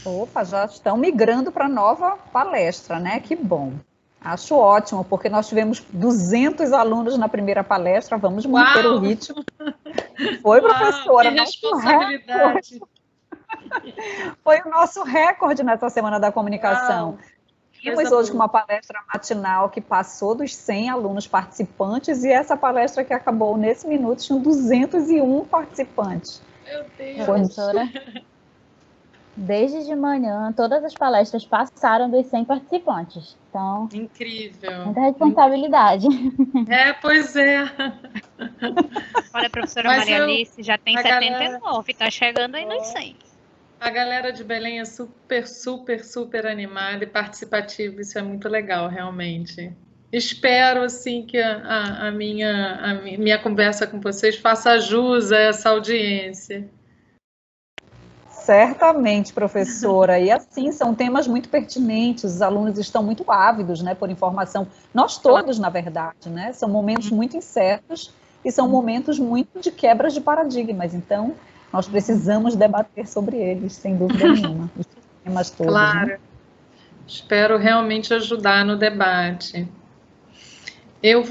Opa, já estão migrando para a nova palestra, né? Que bom. Acho ótimo, porque nós tivemos 200 alunos na primeira palestra, vamos manter o Uau! ritmo. Foi, Uau, que professora, nosso recorde. responsabilidade! Foi o nosso recorde nessa Semana da Comunicação. Uau, Tínhamos coisa hoje com boa. uma palestra matinal que passou dos 100 alunos participantes e essa palestra que acabou nesse minuto tinha 201 participantes. Meu Foi Deus! Professora, desde de manhã, todas as palestras passaram dos 100 participantes. Então, Incrível. muita responsabilidade. Pois é. Olha, a professora Mas Maria Alice já tem a 79, está chegando aí nos 100. A galera de Belém é super, super, super animada e participativa, isso é muito legal, realmente. Espero, assim, que a minha conversa com vocês faça jus a essa audiência. Certamente, professora. E assim, são temas muito pertinentes, os alunos estão muito ávidos, né, por informação. Nós todos, na verdade, né? São momentos muito incertos e são momentos muito de quebras de paradigmas. Então, nós precisamos debater sobre eles, sem dúvida nenhuma. Os temas todos, Claro. né? Espero realmente ajudar no debate. Eu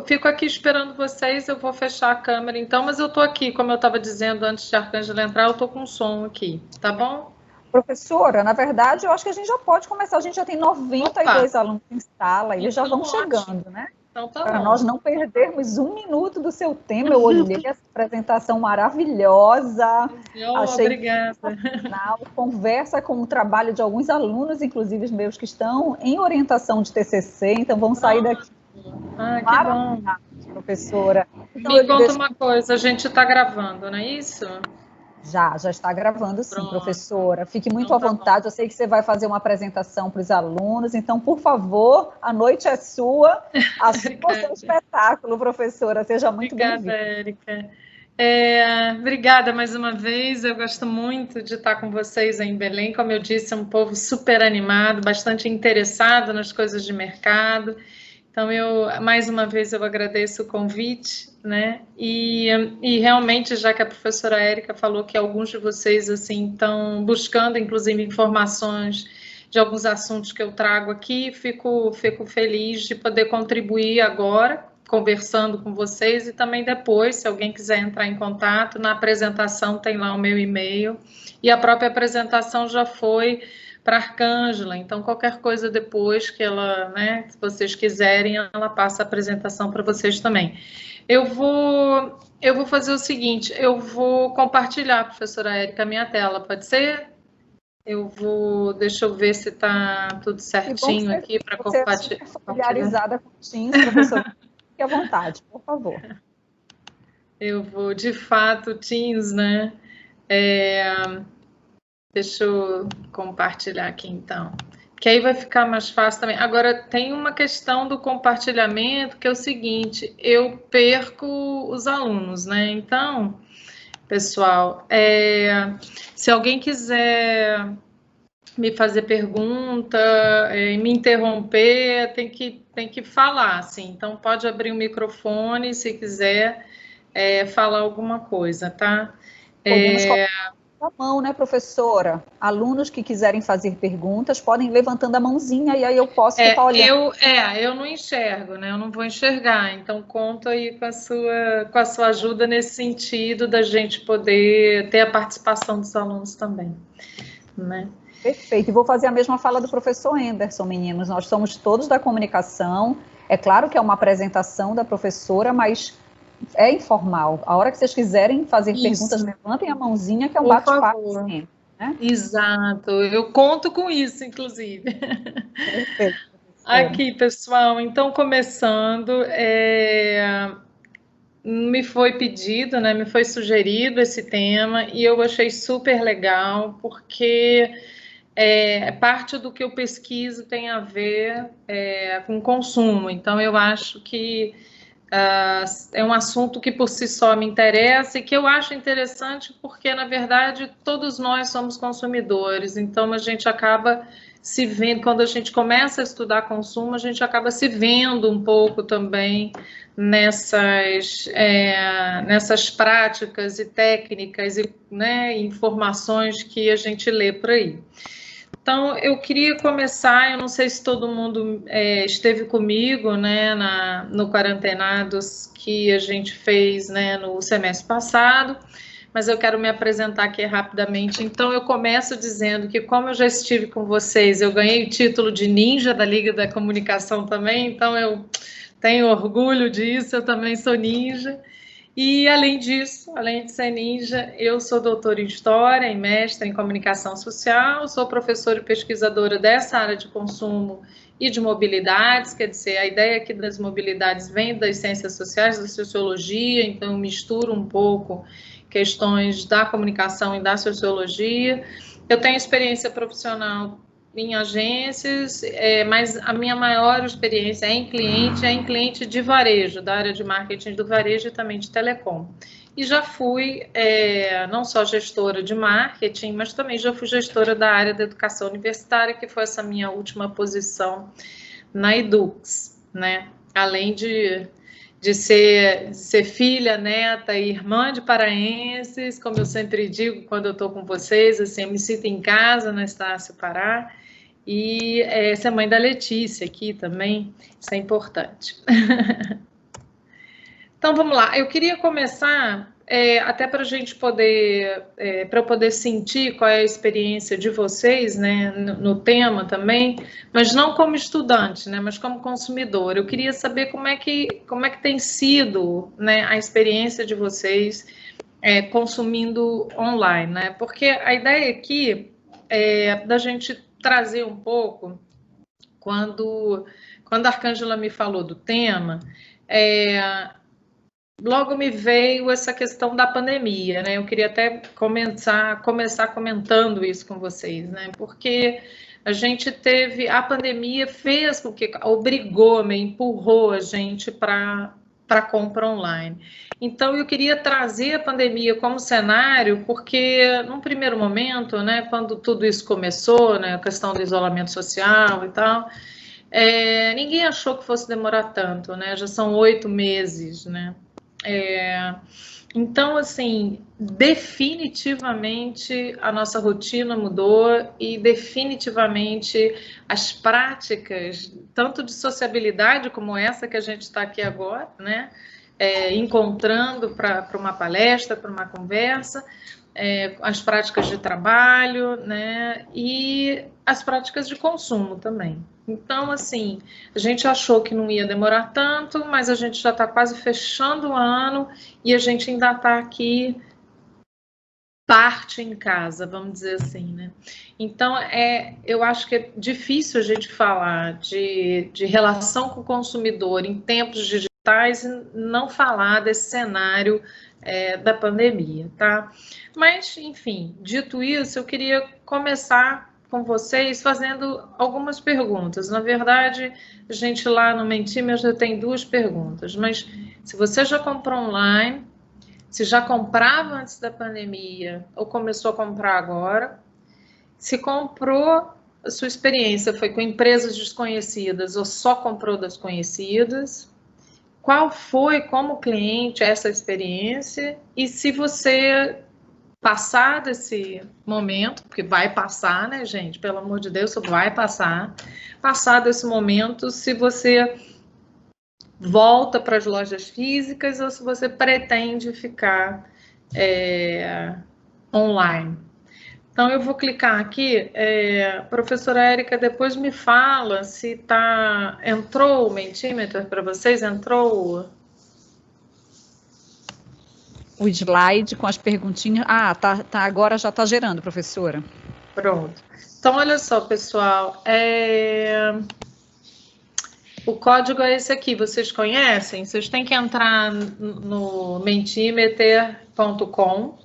fico aqui esperando vocês, eu vou fechar a câmera então, mas eu estou aqui, como eu estava dizendo antes de Arcângela entrar, eu estou com som aqui, tá bom? Professora, na verdade, eu acho que a gente já pode começar. A gente já tem 92 alunos em sala, eles já vão chegando, né? Então tá Para bom. nós não perdermos um minuto do seu tempo, eu olhei essa apresentação maravilhosa. Achei Obrigada. sensacional. Conversa com o trabalho de alguns alunos, inclusive os meus, que estão em orientação de TCC, então vão sair daqui. Que bom. Professora. Então, Me conta uma coisa, a gente está gravando, não é isso? Já está gravando sim, Pronto. Professora. Fique muito à vontade, eu sei que você vai fazer uma apresentação para os alunos, então, por favor, a noite é sua, assuma o seu espetáculo, professora, seja muito bem-vinda. Obrigada, Érica. Obrigada mais uma vez, eu gosto muito de estar com vocês em Belém, como eu disse, é um povo super animado, bastante interessado nas coisas de mercado. Então, mais uma vez, eu agradeço o convite, né? E realmente, já que a professora Érica falou que alguns de vocês, assim, estão buscando, inclusive, informações de alguns assuntos que eu trago aqui, fico feliz de poder contribuir agora, conversando com vocês, e também depois, se alguém quiser entrar em contato, na apresentação tem lá o meu e-mail, e a própria apresentação já foi para Arcângela, então qualquer coisa depois que ela, né, se vocês quiserem, ela passa a apresentação para vocês também. Eu vou fazer o seguinte, eu vou compartilhar, professora Érica, a minha tela, pode ser? Deixa eu ver se está tudo certinho aqui para compartilhar. Você é familiarizada com o Teams, professora, fique à vontade, por favor. Eu vou, de fato, Teams, né? Deixa eu compartilhar aqui, então. Que aí vai ficar mais fácil também. Agora, tem uma questão do compartilhamento, que é o seguinte, eu perco os alunos, né? Então, pessoal, se alguém quiser me fazer pergunta, me interromper, tem que falar, assim. Então, pode abrir o microfone, se quiser falar alguma coisa, tá? Podemos colocar a mão, né, professora? Alunos que quiserem fazer perguntas podem ir levantando a mãozinha e aí eu posso ficar olhando. Eu não enxergo, né? Eu não vou enxergar. Então, conto aí com a sua ajuda nesse sentido da gente poder ter a participação dos alunos também, né? Perfeito. E vou fazer a mesma fala do professor Anderson, meninos. Nós somos todos da comunicação. É claro que é uma apresentação da professora, mas é informal. A hora que vocês quiserem fazer perguntas, levantem a mãozinha, que é um bate-papo sempre, né? Exato. Eu conto com isso, inclusive. Perfeito. Aqui, pessoal. Então, começando, me foi pedido, né? Me foi sugerido esse tema e eu achei super legal, porque parte do que eu pesquiso tem a ver com consumo. Então, eu acho que É um assunto que por si só me interessa e que eu acho interessante porque, na verdade, todos nós somos consumidores, então a gente acaba se vendo, quando a gente começa a estudar consumo, a gente acaba se vendo um pouco também nessas práticas e técnicas e, né, informações que a gente lê por aí. Então, eu queria começar, eu não sei se todo mundo esteve comigo, né, no Quarentenados que a gente fez, né, no semestre passado, mas eu quero me apresentar aqui rapidamente. Então, eu começo dizendo que, como eu já estive com vocês, eu ganhei o título de ninja da Liga da Comunicação também, então eu tenho orgulho disso, eu também sou ninja. E, além disso, além de ser ninja, eu sou doutora em História e mestra em Comunicação Social, sou professora e pesquisadora dessa área de consumo e de mobilidades, quer dizer, a ideia aqui das mobilidades vem das ciências sociais, da sociologia, então eu misturo um pouco questões da comunicação e da sociologia. Eu tenho experiência profissional em agências, mas a minha maior experiência é em cliente de varejo, da área de marketing do varejo e também de telecom. E já fui não só gestora de marketing, mas também já fui gestora da área da educação universitária, que foi essa minha última posição na Edux, né? Além de ser filha, neta e irmã de paraenses, como eu sempre digo quando eu estou com vocês, assim, eu me sinto em casa na Estácio Pará, e ser mãe da Letícia aqui também, isso é importante. Então, vamos lá, eu queria começar, até para a gente poder, para eu poder sentir qual é a experiência de vocês, né, no tema também, mas não como estudante, né, mas como consumidor. Eu queria saber como é que tem sido, né, a experiência de vocês consumindo online, né, porque a ideia aqui é da gente trazer um pouco, quando a Arcângela me falou do tema, logo me veio essa questão da pandemia, né? Eu queria até começar comentando isso com vocês, né? Porque a pandemia fez com que, empurrou a gente para compra online. Então, eu queria trazer a pandemia como cenário, porque num primeiro momento, né, quando tudo isso começou, né, a questão do isolamento social e tal, ninguém achou que fosse demorar tanto, né? Já são 8 meses, né? Então, assim, definitivamente a nossa rotina mudou e definitivamente as práticas, tanto de sociabilidade como essa que a gente está aqui agora, né? Encontrando para uma palestra, para uma conversa, as práticas de trabalho, né? E as práticas de consumo também. Então, assim, a gente achou que não ia demorar tanto, mas a gente já está quase fechando o ano e a gente ainda está aqui parte em casa, vamos dizer assim, né? Então, eu acho que é difícil a gente falar de relação com o consumidor em tempos digitais e não falar desse cenário da pandemia, tá? Mas, enfim, dito isso, eu queria começar com vocês fazendo algumas perguntas. Na verdade, a gente lá no Mentime já tem 2 perguntas, mas se você já comprou online, se já comprava antes da pandemia ou começou a comprar agora, se comprou, a sua experiência foi com empresas desconhecidas ou só comprou das conhecidas, qual foi, como cliente, essa experiência, e se você passar desse momento, porque vai passar, né, gente? Pelo amor de Deus, vai passar desse momento, se você volta para as lojas físicas ou se você pretende ficar online. Então, eu vou clicar aqui. Professora Érica, depois me fala se entrou o Mentimeter para vocês? Entrou o slide com as perguntinhas. Agora já está gerando, professora. Pronto. Então, olha só, pessoal. O código é esse aqui, vocês conhecem? Vocês têm que entrar no mentimeter.com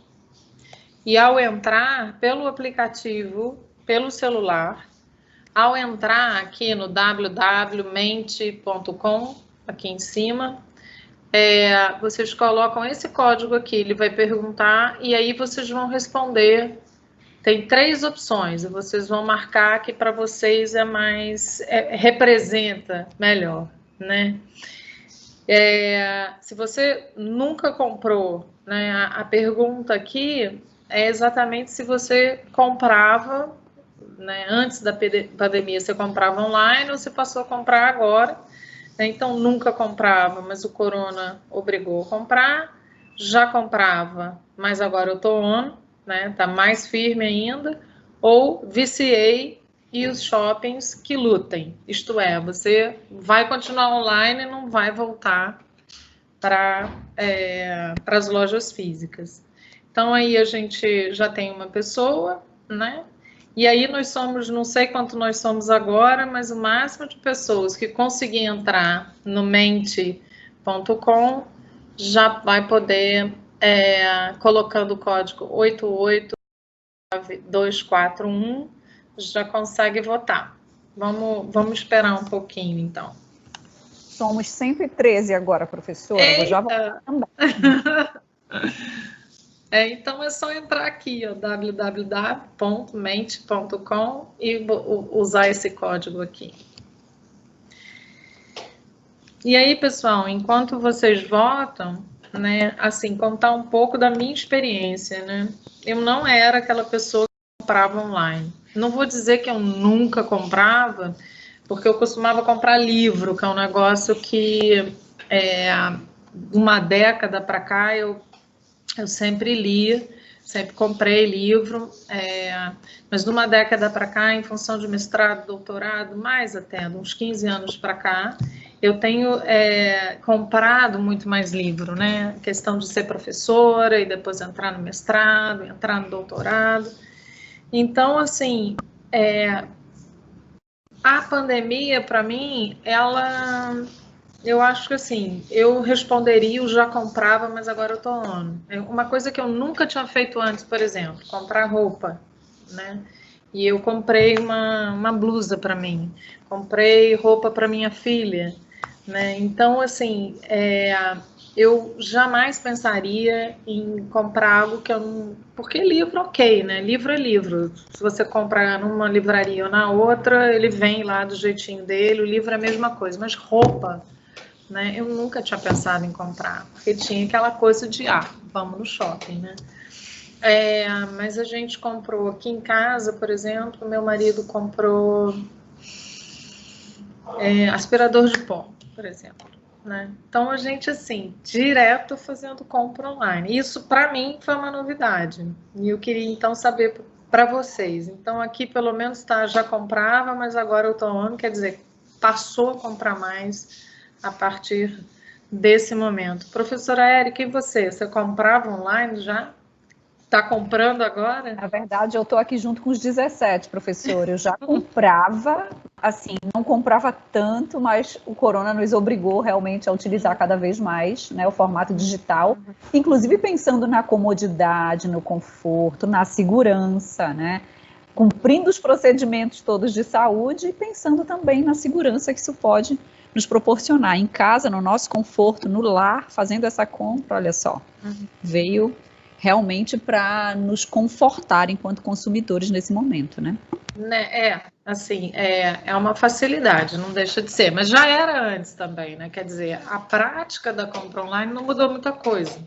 e, ao entrar pelo aplicativo, pelo celular, ao entrar aqui no www.mente.com, aqui em cima, vocês colocam esse código aqui, ele vai perguntar, e aí vocês vão responder. Tem 3 opções, e vocês vão marcar que para vocês é mais, representa melhor, né? Se você nunca comprou, né, a pergunta aqui é exatamente se você comprava, né, antes da pandemia, você comprava online ou você passou a comprar agora. Então, nunca comprava, mas o corona obrigou a comprar. Já comprava, mas agora eu estou on, né? Tá mais firme ainda. Ou viciei e os shoppings que lutem. Isto é, você vai continuar online e não vai voltar para as lojas físicas. Então, aí a gente já tem uma pessoa, né? E aí nós somos, não sei quanto nós somos agora, mas o máximo de pessoas que conseguir entrar no mente.com já vai poder, colocando o código 889241, já consegue votar. Vamos esperar um pouquinho, então. Somos 113 agora, professora. Eita. Vou já voltar também. Então é só entrar aqui, www.mente.com e usar esse código aqui. E aí, pessoal, enquanto vocês votam, né, assim, contar um pouco da minha experiência, né? Eu não era aquela pessoa que comprava online. Não vou dizer que eu nunca comprava, porque eu costumava comprar livro, que é um negócio que, uma década para cá, eu sempre li, sempre comprei livro, mas de uma década para cá, em função de mestrado, doutorado, mais até, de uns 15 anos para cá, eu tenho comprado muito mais livro, né? A questão de ser professora e depois entrar no mestrado, entrar no doutorado. Então, assim, a pandemia, para mim, eu acho que assim, eu responderia, eu já comprava, mas agora eu tô on. Uma coisa que eu nunca tinha feito antes, por exemplo, comprar roupa, né? E eu comprei uma blusa para mim, comprei roupa para minha filha, né? Então, assim, eu jamais pensaria em comprar algo que eu não... Porque livro, ok, né? Livro é livro. Se você comprar numa livraria ou na outra, ele vem lá do jeitinho dele, o livro é a mesma coisa, mas roupa... Né? Eu nunca tinha pensado em comprar, porque tinha aquela coisa de, vamos no shopping, né? Mas a gente comprou aqui em casa, por exemplo, meu marido comprou aspirador de pó, por exemplo, né? Então a gente, assim, direto fazendo compra online. Isso, para mim, foi uma novidade. E eu queria, então, saber para vocês. Então, aqui, pelo menos, já comprava, mas agora eu tô on, quer dizer, passou a comprar mais a partir desse momento. Professora Érica, e você? Você comprava online já? Está comprando agora? Na verdade, eu estou aqui junto com os 17, professora. Eu já comprava, assim, não comprava tanto, mas o corona nos obrigou realmente a utilizar cada vez mais, né, o formato digital, inclusive pensando na comodidade, no conforto, na segurança, né? Cumprindo os procedimentos todos de saúde e pensando também na segurança que isso pode nos proporcionar em casa, no nosso conforto, no lar, fazendo essa compra, olha só, veio realmente para nos confortar enquanto consumidores nesse momento, né? Assim, é uma facilidade, não deixa de ser, mas já era antes também, né? Quer dizer, a prática da compra online não mudou muita coisa,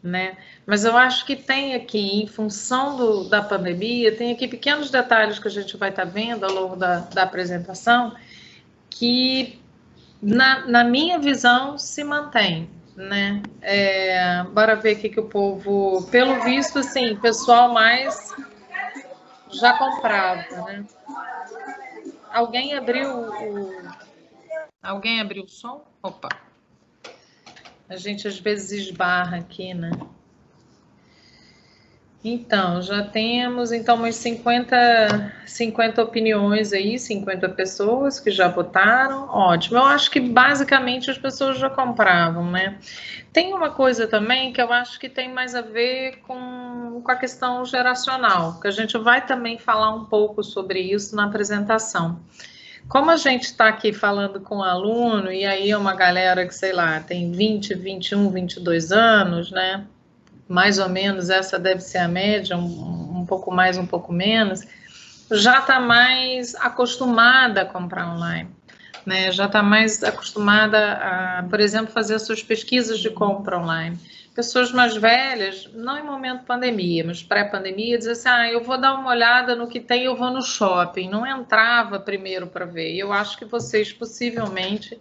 né? Mas eu acho que tem aqui, em função da pandemia, tem aqui pequenos detalhes que a gente vai estar vendo ao longo da apresentação, que na minha visão se mantém, né? Bora ver aqui que o povo, pelo visto, assim, pessoal mais já comprava, né? Alguém abriu o som? Opa! A gente às vezes esbarra aqui, né? Então, já temos umas 50 opiniões aí, 50 pessoas que já votaram, ótimo. Eu acho que basicamente as pessoas já compravam, né? Tem uma coisa também que eu acho que tem mais a ver com a questão geracional, que a gente vai também falar um pouco sobre isso na apresentação. Como a gente está aqui falando com aluno, e aí é uma galera que, sei lá, tem 20, 21, 22 anos, né? Mais ou menos, essa deve ser a média, um pouco mais, um pouco menos, já está mais acostumada a comprar online, né? Já está mais acostumada a, por exemplo, fazer as suas pesquisas de compra online. Pessoas mais velhas, não em momento pandemia, mas pré-pandemia, dizem assim, eu vou dar uma olhada no que tem, eu vou no shopping. Não entrava primeiro para ver. Eu acho que vocês possivelmente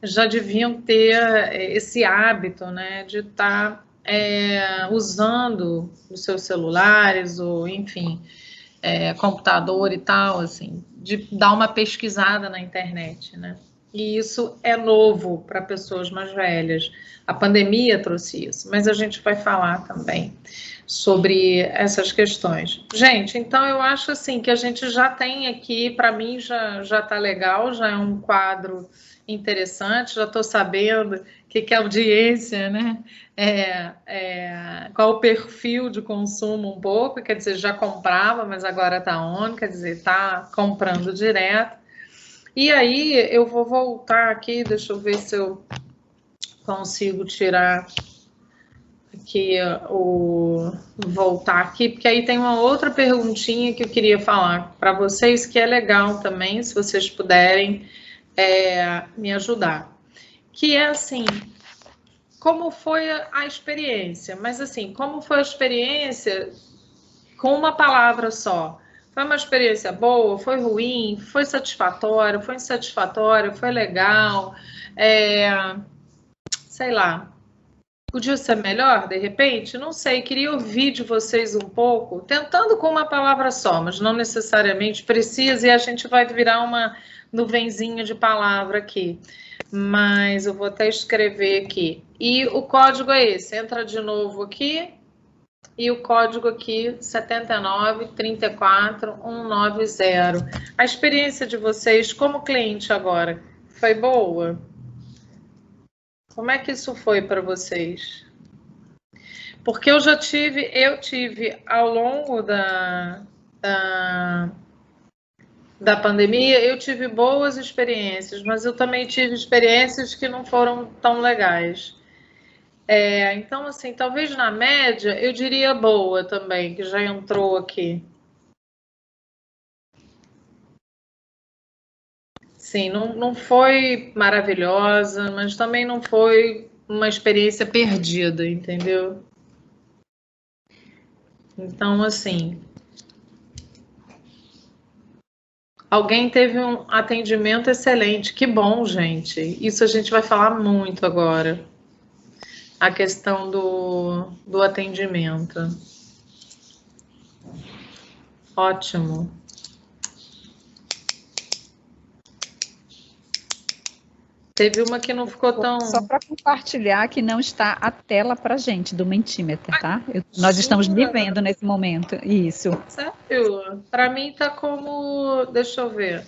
já deviam ter esse hábito, né, de estar usando os seus celulares, ou enfim, computador e tal, assim, de dar uma pesquisada na internet, né? E isso é novo para pessoas mais velhas. A pandemia trouxe isso, mas a gente vai falar também sobre essas questões. Gente, então eu acho assim que a gente já tem aqui, para mim já está legal, já é um quadro interessante, já estou sabendo o que é audiência, né? Qual o perfil de consumo um pouco, quer dizer, já comprava, mas agora está on, quer dizer, está comprando direto. E aí eu vou voltar aqui, deixa eu ver se eu consigo tirar aqui voltar aqui, porque aí tem uma outra perguntinha que eu queria falar para vocês, que é legal também, se vocês puderem me ajudar. Que é assim, como foi a experiência? Mas assim, como foi a experiência com uma palavra só? Foi uma experiência boa? Foi ruim? Foi satisfatório? Foi insatisfatório? Foi legal? Sei lá. Podia ser melhor, de repente? Não sei, queria ouvir de vocês um pouco, tentando com uma palavra só, mas não necessariamente precisa, e a gente vai virar uma nuvenzinha de palavra aqui. Mas eu vou até escrever aqui. E o código é esse, entra de novo aqui, e o código aqui, 7934190. A experiência de vocês como cliente agora, foi boa? Como é que isso foi para vocês? Porque eu tive ao longo da pandemia, eu tive boas experiências, mas eu também tive experiências que não foram tão legais. Então, assim, talvez na média, eu diria boa também, que já entrou aqui. Sim, não foi maravilhosa, mas também não foi uma experiência perdida, entendeu? Então, assim, alguém teve um atendimento excelente. Que bom, gente. Isso a gente vai falar muito agora. A questão do atendimento. Ótimo. Teve uma que não ficou tão... Só para compartilhar que não está a tela para gente do Mentimeter, tá? Nós estamos me vendo nesse momento, isso. Sério? Para mim tá como... Deixa eu ver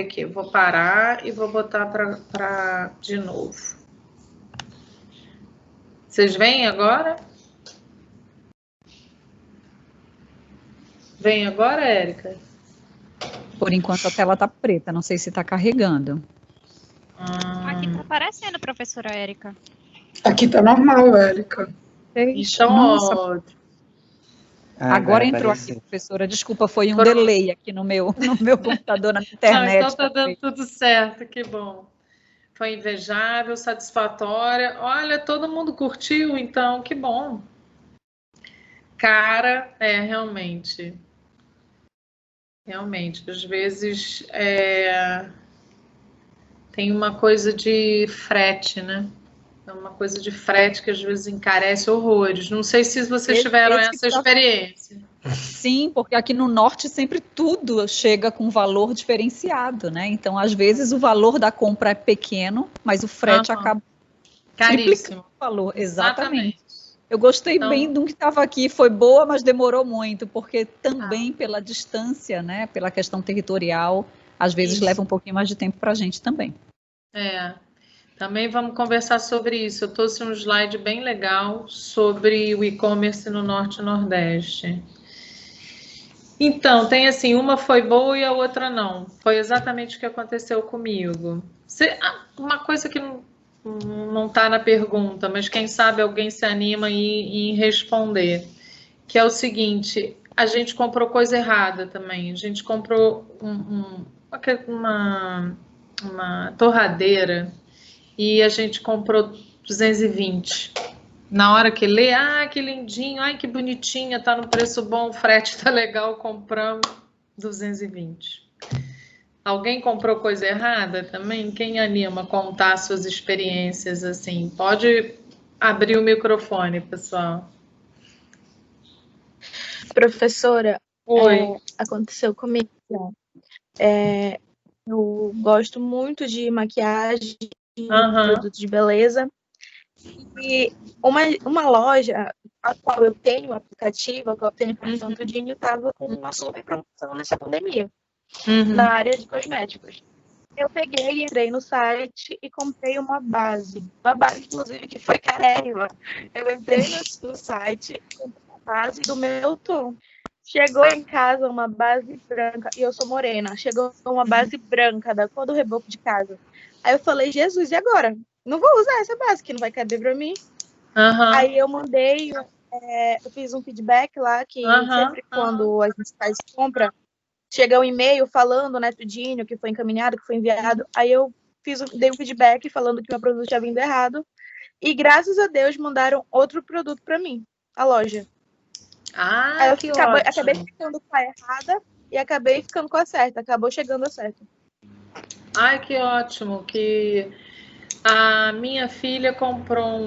aqui. Vou parar e vou botar para de novo. Vocês veem agora? Vem agora, Érica? Por enquanto a tela tá preta, não sei se está carregando. Aqui tá aparecendo, professora Érica. Aqui tá normal, Érica. Então, nossa. Agora entrou aqui, professora. Desculpa, foi um delay aqui no meu computador, na internet. Então tá dando tudo certo, que bom. Foi invejável, satisfatória. Olha, todo mundo curtiu, então, que bom. Cara, realmente. Realmente, às vezes tem uma coisa de frete, né? É uma coisa de frete que às vezes encarece horrores. Não sei se vocês tiveram essa experiência. Sim, porque aqui no norte sempre tudo chega com valor diferenciado, né? Então, às vezes, o valor da compra é pequeno, mas o frete acaba caríssimo. O valor. Exatamente. Eu gostei bem de um que estava aqui, foi boa, mas demorou muito, porque também pela distância, né? Pela questão territorial, às vezes leva um pouquinho mais de tempo para a gente também. Também vamos conversar sobre isso. Eu trouxe um slide bem legal sobre o e-commerce no Norte e Nordeste. Então, tem assim, uma foi boa e a outra não. Foi exatamente o que aconteceu comigo. Uma coisa que não está na pergunta, mas quem sabe alguém se anima em responder, que é o seguinte, a gente comprou coisa errada também. A gente comprou uma torradeira e a gente comprou 220. Na hora que lê, que lindinho, que bonitinha, tá no preço bom, o frete tá legal, compramos 220. Alguém comprou coisa errada também? Quem anima a contar suas experiências assim? Pode abrir o microfone, pessoal. Professora, Oi. Aconteceu comigo. Eu gosto muito de maquiagem, produtos de beleza. E uma loja a qual eu tenho aplicativo, a qual eu tenho cartão Tudinho, estava com uma super promoção nessa pandemia, na área de cosméticos. Eu peguei e entrei no site e comprei uma base, inclusive, que foi carérrima. Eu entrei no site e comprei a base do meu tom. Chegou em casa uma base branca, e eu sou morena, chegou uma base branca da cor do reboco de casa. Aí eu falei, Jesus, e agora? Não vou usar essa base, que não vai caber pra mim. Aí eu mandei, eu fiz um feedback lá, que sempre quando a gente faz compra, chega um e-mail falando, né, tudinho, que foi encaminhado, que foi enviado. Aí eu dei um feedback falando que meu produto tinha vindo errado. E graças a Deus mandaram outro produto pra mim, a loja. Aí eu acabei ficando com a errada e acabei ficando com a certa. Acabou chegando a certa. Ai, que ótimo. Que a minha filha comprou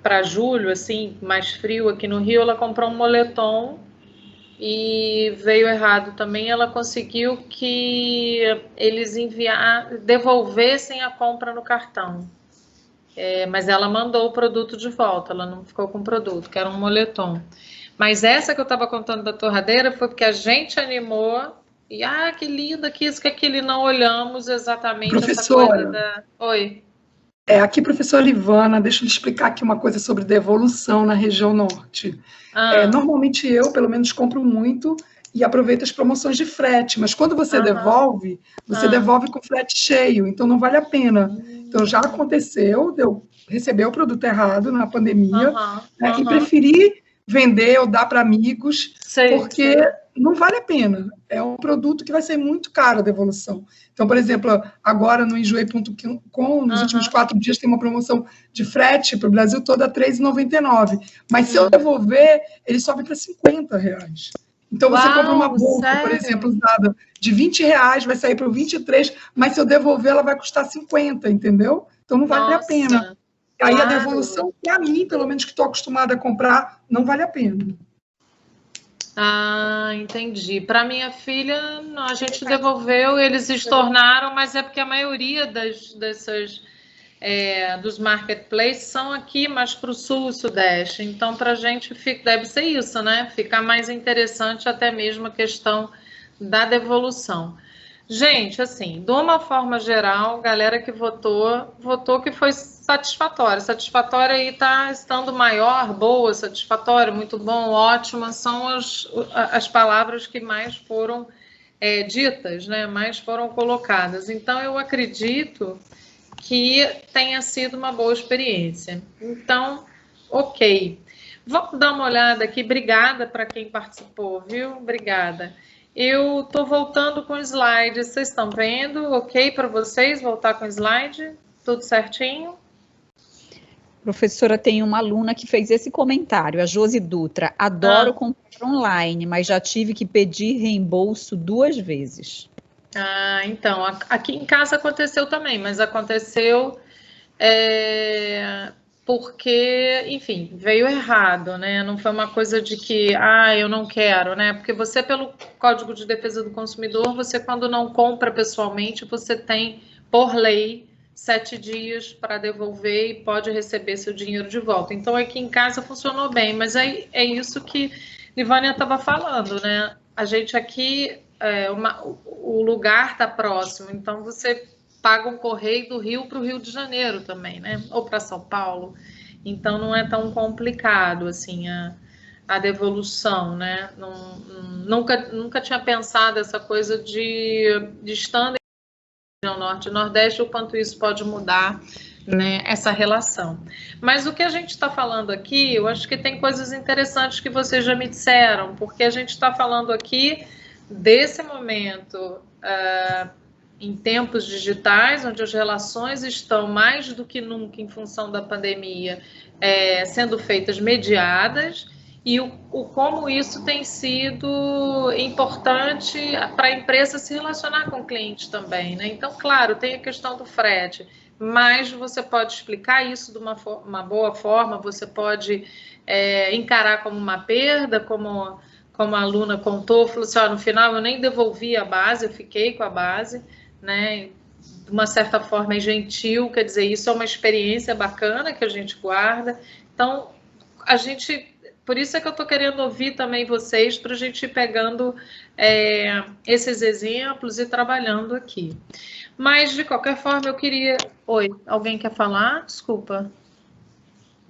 para julho, assim, mais frio aqui no Rio, ela comprou um moletom e veio errado também. Ela conseguiu que eles devolvessem a compra no cartão. Mas ela mandou o produto de volta, ela não ficou com o produto, que era um moletom. Mas essa que eu estava contando da torradeira foi porque a gente animou e, que linda, que isso, que aquele, não olhamos exatamente. Professora, essa coisa da... Oi. Aqui, professora Livana, deixa eu lhe explicar aqui uma coisa sobre devolução na região norte. Normalmente eu, pelo menos, compro muito e aproveito as promoções de frete, mas quando você devolve, você devolve com frete cheio, então não vale a pena. Então já aconteceu de eu receber o produto errado na pandemia e preferir vender ou dar para amigos, porque não vale a pena. É um produto que vai ser muito caro a devolução. Então, por exemplo, agora no enjoei.com, nos últimos 4 dias, tem uma promoção de frete para o Brasil todo a R$ 3,99. Mas se eu devolver, ele sobe para R$50. Então, você compra uma bolsa, por exemplo, usada de R$20, vai sair para 23, mas se eu devolver, ela vai custar 50, entendeu? Então, não vale a pena. Aí a devolução, para mim, pelo menos que estou acostumada a comprar, não vale a pena. Entendi. Para minha filha, não, a gente devolveu, eles estornaram, mas é porque a maioria dos marketplaces são aqui mais para o sul e sudeste. Então, para a gente deve ser isso, né? Fica mais interessante até mesmo a questão da devolução. Gente, assim, de uma forma geral, galera que votou que foi satisfatória. Satisfatória aí está estando maior, boa, satisfatória, muito bom, ótima, são as palavras que mais foram ditas, né? Mais foram colocadas. Então, eu acredito que tenha sido uma boa experiência. Então, ok. Vamos dar uma olhada aqui. Obrigada para quem participou, viu? Obrigada. Eu estou voltando com o slide. Vocês estão vendo? Ok para vocês voltar com o slide? Tudo certinho? Professora, tem uma aluna que fez esse comentário, a Josi Dutra. Adoro comprar online, mas já tive que pedir reembolso 2 vezes. Então, aqui em casa aconteceu também, mas aconteceu porque, enfim, veio errado, né? Não foi uma coisa de que, eu não quero, né? Porque você, pelo Código de Defesa do Consumidor, você, quando não compra pessoalmente, você tem, por lei, 7 dias para devolver e pode receber seu dinheiro de volta. Então, aqui em casa funcionou bem, mas é isso que Livânia estava falando, né? A gente aqui, o lugar está próximo, então você paga um correio do Rio para o Rio de Janeiro também, né? Ou para São Paulo. Então, não é tão complicado, assim, a devolução, né? Nunca tinha pensado essa coisa de estando em região norte e nordeste, o quanto isso pode mudar, né, essa relação. Mas o que a gente está falando aqui, eu acho que tem coisas interessantes que vocês já me disseram, porque a gente está falando aqui desse momento em tempos digitais, onde as relações estão mais do que nunca em função da pandemia sendo feitas mediadas, e como isso tem sido importante para a empresa se relacionar com o cliente também, né? Então, claro, tem a questão do frete, mas você pode explicar isso de uma boa forma, você pode encarar como uma perda, como a aluna contou, falou assim, no final eu nem devolvi a base, eu fiquei com a base, né? De uma certa forma é gentil, quer dizer, isso é uma experiência bacana que a gente guarda. Então, por isso é que eu estou querendo ouvir também vocês, para a gente ir pegando esses exemplos e trabalhando aqui. Mas, de qualquer forma, eu queria... Oi, alguém quer falar? Desculpa.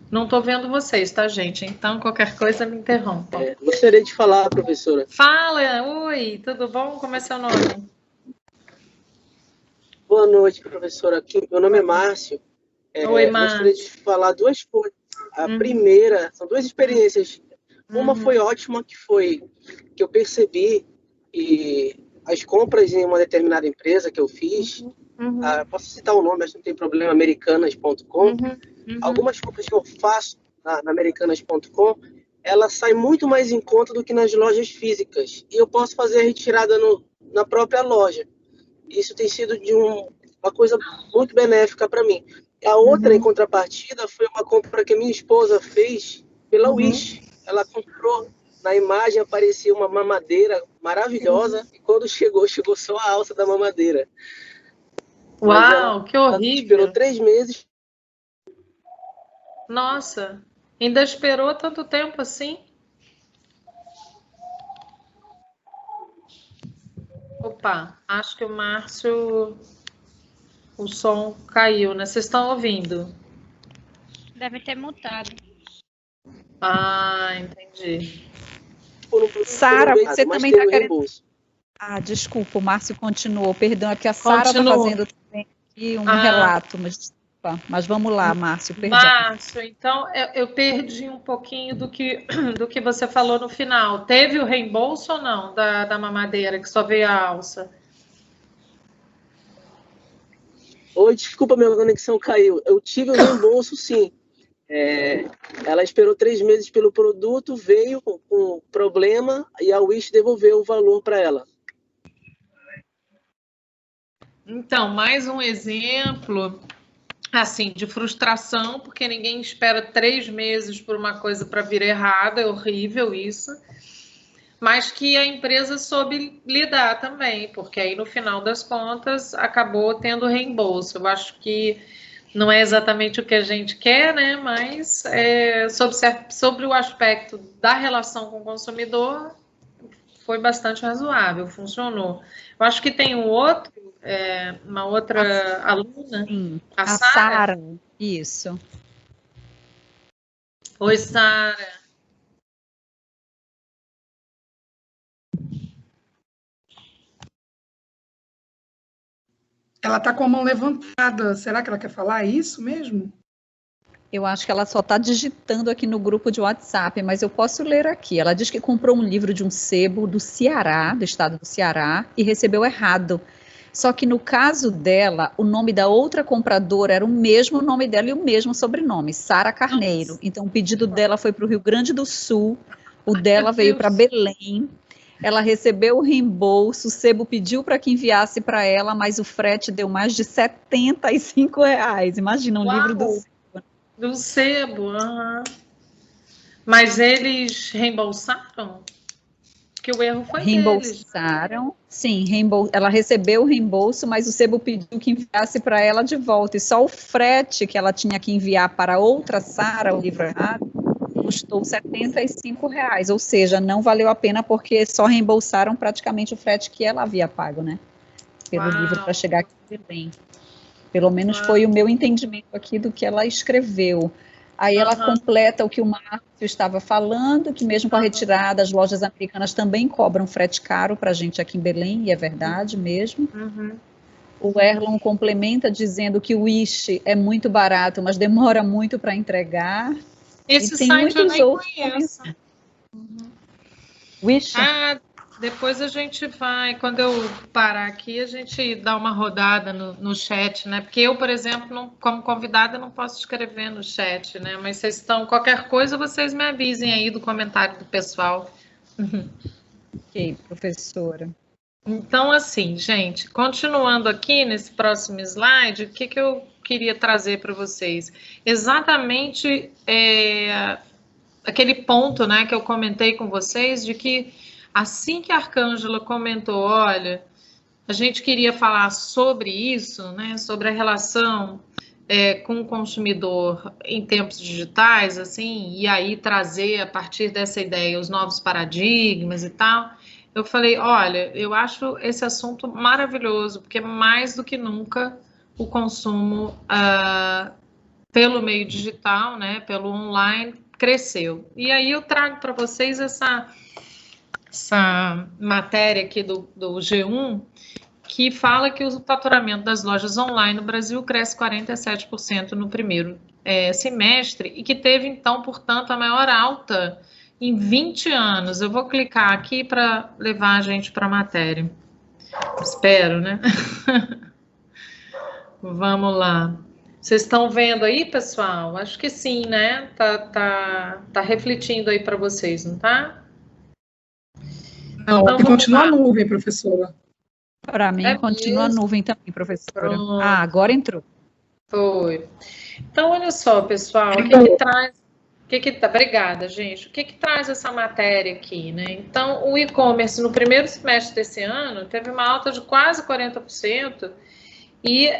Não estou vendo vocês, tá, gente? Então, qualquer coisa me interrompa. Gostaria de falar, professora. Fala! Oi, tudo bom? Como é seu nome? Boa noite, professora. Meu nome é Márcio. Oi, Márcio. Gostaria de falar duas coisas. A primeira, são duas experiências. Uma foi ótima, que eu percebi que as compras em uma determinada empresa que eu fiz, posso citar o nome, acho que não tem problema, americanas.com. Algumas compras que eu faço na americanas.com, ela sai muito mais em conta do que nas lojas físicas. E eu posso fazer a retirada na própria loja. Isso tem sido uma coisa muito benéfica para mim. A outra, em contrapartida, foi uma compra que a minha esposa fez pela Wish. Ela comprou, na imagem aparecia uma mamadeira maravilhosa, e quando chegou só a alça da mamadeira. Uau, que horrível! Ela esperou 3 meses. Nossa, ainda esperou tanto tempo assim? Opa, acho que o Márcio... O som caiu, né? Vocês estão ouvindo? Deve ter mutado. Ah, entendi. Sara, você também está querendo... desculpa, o Márcio continuou. Perdão, é porque a Sara está fazendo também aqui um relato, mas vamos lá, Márcio, perdão. Márcio, então, eu perdi um pouquinho do que você falou no final. Teve o reembolso ou não da mamadeira, que só veio a alça? Oi, desculpa, minha conexão caiu. Eu tive o reembolso, sim. Ela esperou 3 meses pelo produto, veio com problema e a Wish devolveu o valor para ela. Então, mais um exemplo, assim, de frustração, porque ninguém espera 3 meses por uma coisa para vir errada, é horrível isso. Mas que a empresa soube lidar também, porque aí no final das contas acabou tendo reembolso. Eu acho que não é exatamente o que a gente quer, né? Mas sobre o aspecto da relação com o consumidor, foi bastante razoável, funcionou. Eu acho que tem uma outra aluna, sim, a Sara. Isso. Oi, Sara. Ela está com a mão levantada. Será que ela quer falar isso mesmo? Eu acho que ela só está digitando aqui no grupo de WhatsApp, mas eu posso ler aqui. Ela diz que comprou um livro de um sebo do Ceará, do estado do Ceará, e recebeu errado. Só que no caso dela, o nome da outra compradora era o mesmo nome dela e o mesmo sobrenome, Sara Carneiro. Então o pedido dela foi para o Rio Grande do Sul, o dela veio para Belém. Ela recebeu o reembolso, o sebo pediu para que enviasse para ela, mas o frete deu mais de R$75. Imagina, um livro do sebo. Do sebo, Mas eles reembolsaram? Porque o erro foi reembolsaram, deles. Sim, ela recebeu o reembolso, mas o sebo pediu que enviasse para ela de volta. E só o frete que ela tinha que enviar para outra Sara, o livro errado, custou R$75, ou seja, não valeu a pena porque só reembolsaram praticamente o frete que ela havia pago, né? Pelo livro para chegar aqui em Belém. Pelo menos foi o meu entendimento aqui do que ela escreveu. Aí ela completa o que o Márcio estava falando, que mesmo com a retirada, as lojas americanas também cobram frete caro para a gente aqui em Belém, e é verdade mesmo. O Erlon complementa dizendo que o Wish é muito barato, mas demora muito para entregar. Esse e tem site muitos eu nem outros conheço. Wish? Depois a gente vai, quando eu parar aqui, a gente dá uma rodada no chat, né? Porque eu, por exemplo, como convidada, não posso escrever no chat, né? Mas vocês estão, qualquer coisa, vocês me avisem aí do comentário do pessoal. Ok, professora. Então, assim, gente, continuando aqui nesse próximo slide, o que eu queria trazer para vocês? Exatamente aquele ponto, né, que eu comentei com vocês, de que assim que a Arcângela comentou, olha, a gente queria falar sobre isso, né, sobre a relação com o consumidor em tempos digitais, assim, e aí trazer a partir dessa ideia os novos paradigmas e tal, eu falei, olha, eu acho esse assunto maravilhoso, porque mais do que nunca o consumo pelo meio digital, né, pelo online, cresceu. E aí eu trago para vocês essa matéria aqui do G1, que fala que o faturamento das lojas online no Brasil cresce 47% no primeiro semestre e que teve, então, portanto, a maior alta em 20 anos. Eu vou clicar aqui para levar a gente para a matéria. Espero, né? Vamos lá. Vocês estão vendo aí, pessoal? Acho que sim, né? Tá refletindo aí para vocês, não tá? Não, então, continua a nuvem, professora. Para mim, continua a nuvem também, professora. Pronto. Agora entrou. Foi. Então, olha só, pessoal, o que traz... Obrigada, gente. O que traz essa matéria aqui, né? Então, o e-commerce no primeiro semestre desse ano teve uma alta de quase 40%, e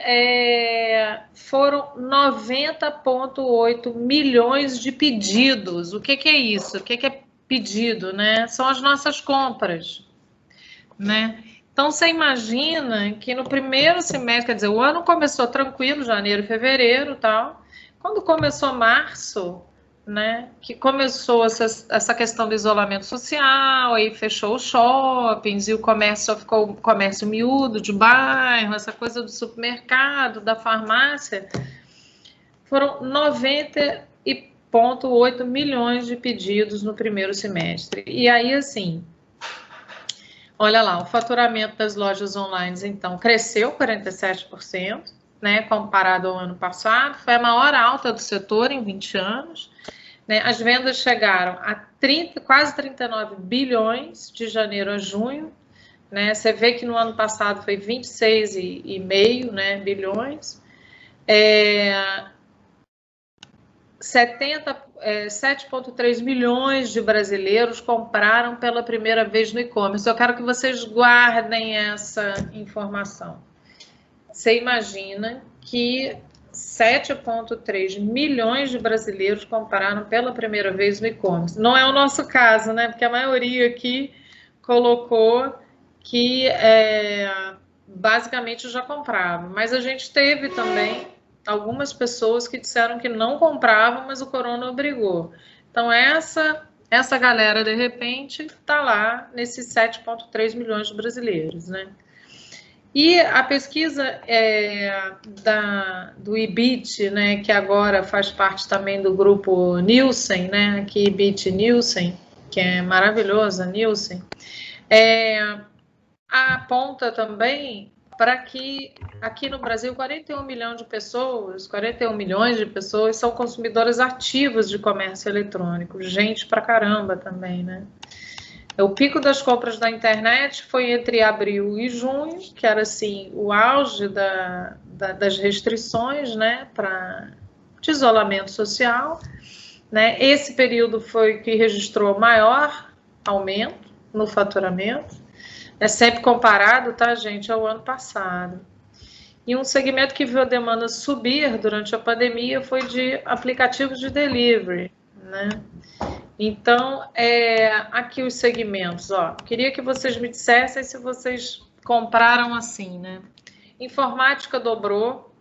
foram 90,8 milhões de pedidos. O que é isso? O que é pedido, né? São as nossas compras, né? Então, você imagina que no primeiro semestre, quer dizer, o ano começou tranquilo, janeiro, fevereiro e tal. Quando começou março, né, que começou essa questão do isolamento social, aí fechou os shoppings e o comércio só ficou o comércio miúdo de bairro, essa coisa do supermercado, da farmácia, foram 90,8 milhões de pedidos no primeiro semestre. E aí, assim, olha lá, o faturamento das lojas online, então, cresceu 47%, né, comparado ao ano passado, foi a maior alta do setor em 20 anos. Né, as vendas chegaram a quase 39 bilhões de janeiro a junho. Né, você vê que no ano passado foi 26,5, né, bilhões. 7,3 milhões de brasileiros compraram pela primeira vez no e-commerce. Eu quero que vocês guardem essa informação. Você imagina que 7,3 milhões de brasileiros compraram pela primeira vez no e-commerce. Não é o nosso caso, né? Porque a maioria aqui colocou que basicamente já comprava. Mas a gente teve também algumas pessoas que disseram que não compravam, mas o corona obrigou. Então, essa galera, de repente, está lá nesses 7,3 milhões de brasileiros, né? E a pesquisa do IBIT, né, que agora faz parte também do grupo Nielsen, né, aqui IBIT Nielsen, que é maravilhosa, Nielsen, aponta também para que aqui no Brasil 41 milhões de pessoas são consumidoras ativas de comércio eletrônico, gente pra caramba também, né? O pico das compras da internet foi entre abril e junho, que era assim o auge das restrições, né, de isolamento social, né? Esse período foi que registrou maior aumento no faturamento, é sempre comparado, tá, gente, ao ano passado. E um segmento que viu a demanda subir durante a pandemia foi de aplicativos de delivery, né? Então, aqui os segmentos, ó. Queria que vocês me dissessem se vocês compraram assim, né? Informática dobrou.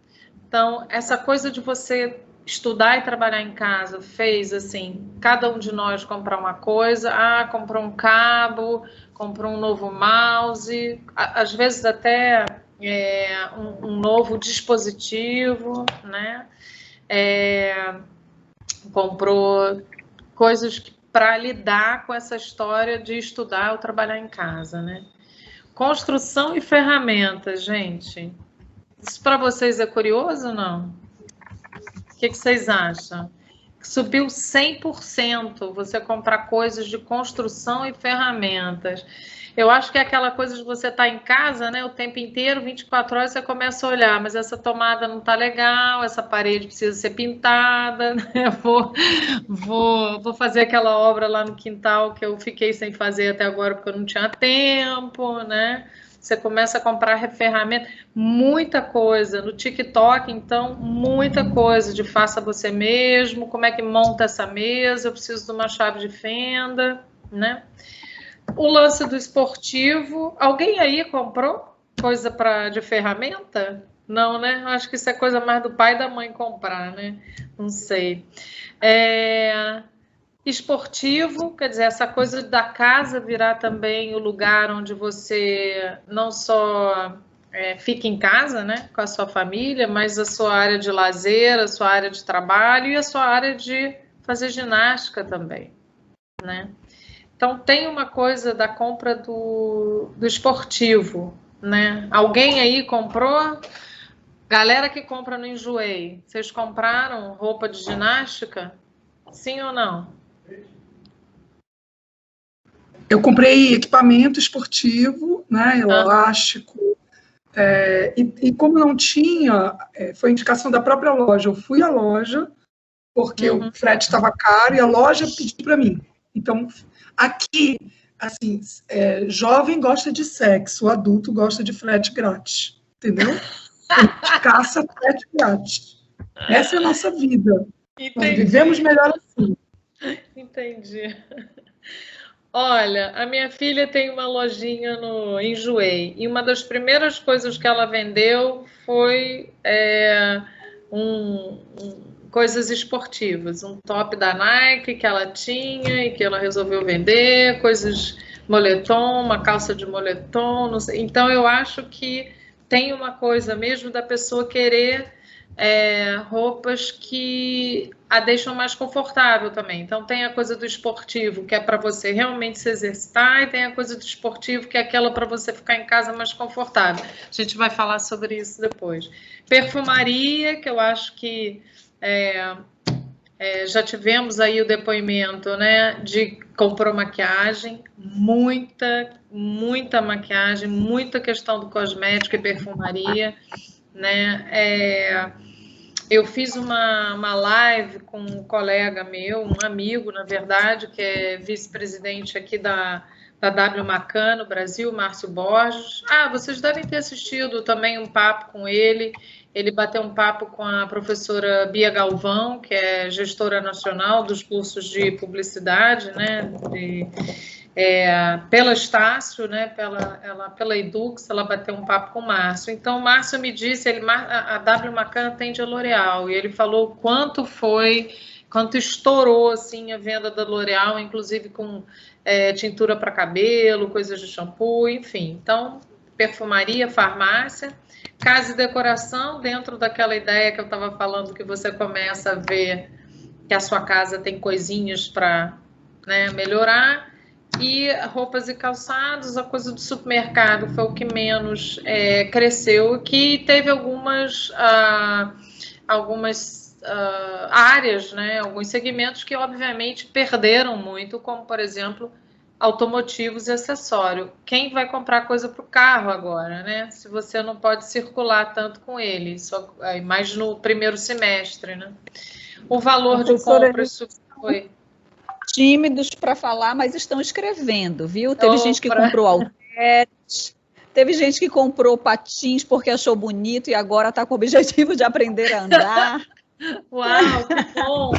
Então, essa coisa de você estudar e trabalhar em casa fez, assim, cada um de nós comprar uma coisa, comprou um cabo, comprou um novo mouse, às vezes até um novo dispositivo, né? Comprou coisas para lidar com essa história de estudar ou trabalhar em casa, né? Construção e ferramentas, gente. Isso para vocês é curioso ou não? O que vocês acham? Subiu 100% você comprar coisas de construção e ferramentas. Eu acho que é aquela coisa de você estar em casa, né, o tempo inteiro, 24 horas, você começa a olhar, mas essa tomada não está legal, essa parede precisa ser pintada, né? Vou fazer aquela obra lá no quintal que eu fiquei sem fazer até agora porque eu não tinha tempo, né? Você começa a comprar ferramenta, muita coisa. No TikTok, então, muita coisa de faça você mesmo, como é que monta essa mesa, eu preciso de uma chave de fenda, né? O lance do esportivo, alguém aí comprou coisa de ferramenta? Não, né? Acho que isso é coisa mais do pai e da mãe comprar, né? Não sei. Esportivo, quer dizer, essa coisa da casa virar também o lugar onde você não só fica em casa, né, com a sua família, mas a sua área de lazer, a sua área de trabalho e a sua área de fazer ginástica também, né? Então, tem uma coisa da compra do esportivo, né? Alguém aí comprou? Galera que compra no Enjoei, vocês compraram roupa de ginástica? Sim ou não? Eu comprei equipamento esportivo, né, elástico, e como não tinha, foi indicação da própria loja, eu fui à loja, porque o frete estava caro, e a loja pediu para mim. Então, aqui, assim, jovem gosta de sexo, adulto gosta de frete grátis, entendeu? A gente caça frete grátis. Essa é a nossa vida. Entendi. Nós vivemos melhor assim. Entendi. Olha, a minha filha tem uma lojinha no Enjoei, e uma das primeiras coisas que ela vendeu foi coisas esportivas, um top da Nike que ela tinha e que ela resolveu vender, coisas moletom, uma calça de moletom, não sei. Então eu acho que tem uma coisa mesmo da pessoa querer roupas que a deixam mais confortável também. Então tem a coisa do esportivo, que é para você realmente se exercitar, e tem a coisa do esportivo, que é aquela para você ficar em casa mais confortável. A gente vai falar sobre isso depois. Perfumaria, que eu acho que já tivemos aí o depoimento, né, de comprou maquiagem, muita maquiagem, muita questão do cosmético e perfumaria, né? Eu fiz uma live com um colega meu, um amigo, na verdade, que é vice-presidente aqui da W Macan no Brasil, Márcio Borges. Vocês devem ter assistido também um papo com ele. Ele bateu um papo com a professora Bia Galvão, que é gestora nacional dos cursos de publicidade, né? Pela Estácio, né? Pela Edux, ela bateu um papo com o Márcio. Então, o Márcio me disse, a W Macan atende a L'Oréal, e ele falou quanto estourou assim, a venda da L'Oréal, inclusive com tintura para cabelo, coisas de shampoo, enfim. Então, perfumaria, farmácia, casa e decoração, dentro daquela ideia que eu estava falando, que você começa a ver que a sua casa tem coisinhas para, né, melhorar. E roupas e calçados, a coisa do supermercado foi o que menos cresceu, que teve algumas áreas, né, alguns segmentos que obviamente perderam muito, como por exemplo automotivos e acessório. Quem vai comprar coisa para o carro agora, né? Se você não pode circular tanto com ele, mais no primeiro semestre, né? O valor de compra, isso foi... Tímidos para falar, mas estão escrevendo, viu? Teve gente que comprou halteres, teve gente que comprou patins porque achou bonito e agora está com o objetivo de aprender a andar. Uau, que bom!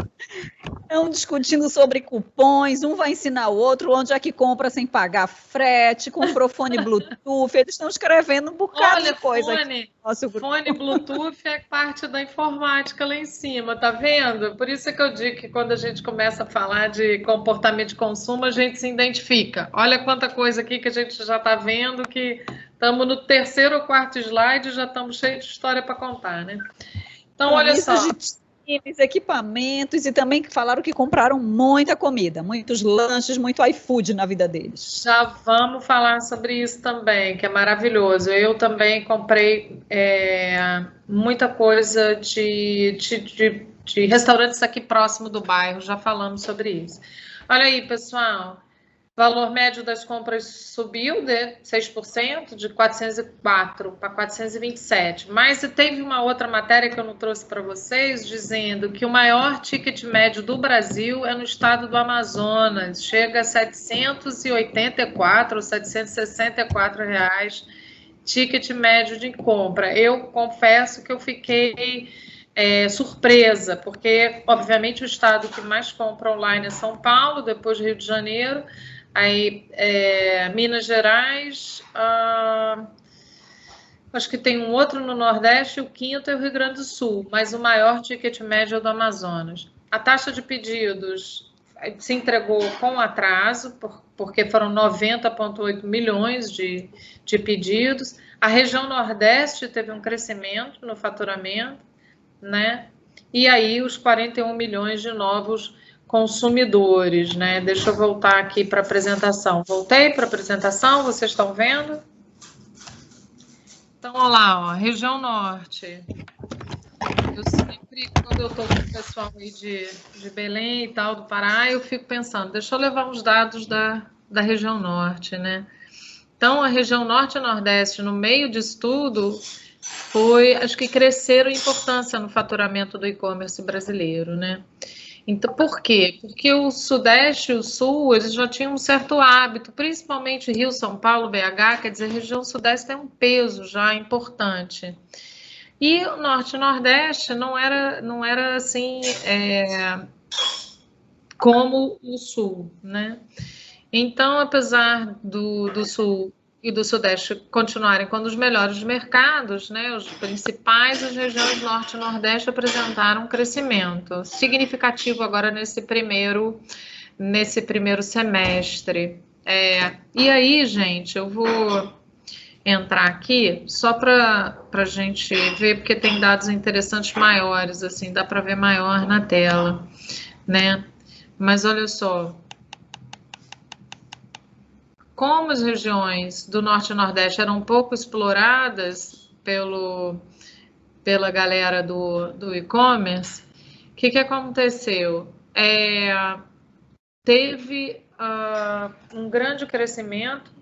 Estão discutindo sobre cupons, um vai ensinar o outro onde é que compra sem pagar frete, comprou fone Bluetooth, eles estão escrevendo um bocado de coisa. Fone Bluetooth é parte da informática lá em cima, tá vendo? Por isso é que eu digo que quando a gente começa a falar de comportamento de consumo, a gente se identifica. Olha quanta coisa aqui que a gente já está vendo, que estamos no 3º ou 4º slide e já estamos cheios de história para contar, né? Então, olha só. Equipamentos, e também falaram que compraram muita comida, muitos lanches, muito iFood na vida deles. Já vamos falar sobre isso também, que é maravilhoso. Eu também comprei muita coisa de restaurantes aqui próximo do bairro, já falamos sobre isso. Olha aí, pessoal. Valor médio das compras subiu de 6%, de 404 para 427. Mas teve uma outra matéria que eu não trouxe para vocês, dizendo que o maior ticket médio do Brasil é no estado do Amazonas. Chega a 784 ou 764 reais, ticket médio de compra. Eu confesso que eu fiquei surpresa, porque, obviamente, o estado que mais compra online é São Paulo, depois Rio de Janeiro. Aí, Minas Gerais, acho que tem um outro no Nordeste, o 5º é o Rio Grande do Sul, mas o maior ticket médio é o do Amazonas. A taxa de pedidos se entregou com atraso, porque foram 90,8 milhões de pedidos. A região Nordeste teve um crescimento no faturamento, né? E aí os 41 milhões de novos consumidores, né? Deixa eu voltar aqui para a apresentação. Voltei para a apresentação, vocês estão vendo? Então, olha lá, ó, região norte. Eu sempre, quando eu estou com o pessoal aí de Belém e tal, do Pará, eu fico pensando, deixa eu levar uns dados da região norte, né? Então, a região norte e nordeste, no meio disso tudo, acho que cresceram em importância no faturamento do e-commerce brasileiro, né? Então, por quê? Porque o Sudeste e o Sul, eles já tinham um certo hábito, principalmente Rio, São Paulo, BH, quer dizer, a região Sudeste tem um peso já importante. E o Norte e Nordeste não era assim, como o Sul, né? Então, apesar do Sul e do Sudeste continuarem como os melhores mercados, né, os principais, as regiões Norte e Nordeste apresentaram um crescimento significativo agora nesse primeiro semestre. E aí, gente, eu vou entrar aqui só para a gente ver, porque tem dados interessantes maiores, assim, dá para ver maior na tela, né? Mas olha só, como as regiões do Norte e Nordeste eram um pouco exploradas pela galera do e-commerce, o que aconteceu? Teve um grande crescimento.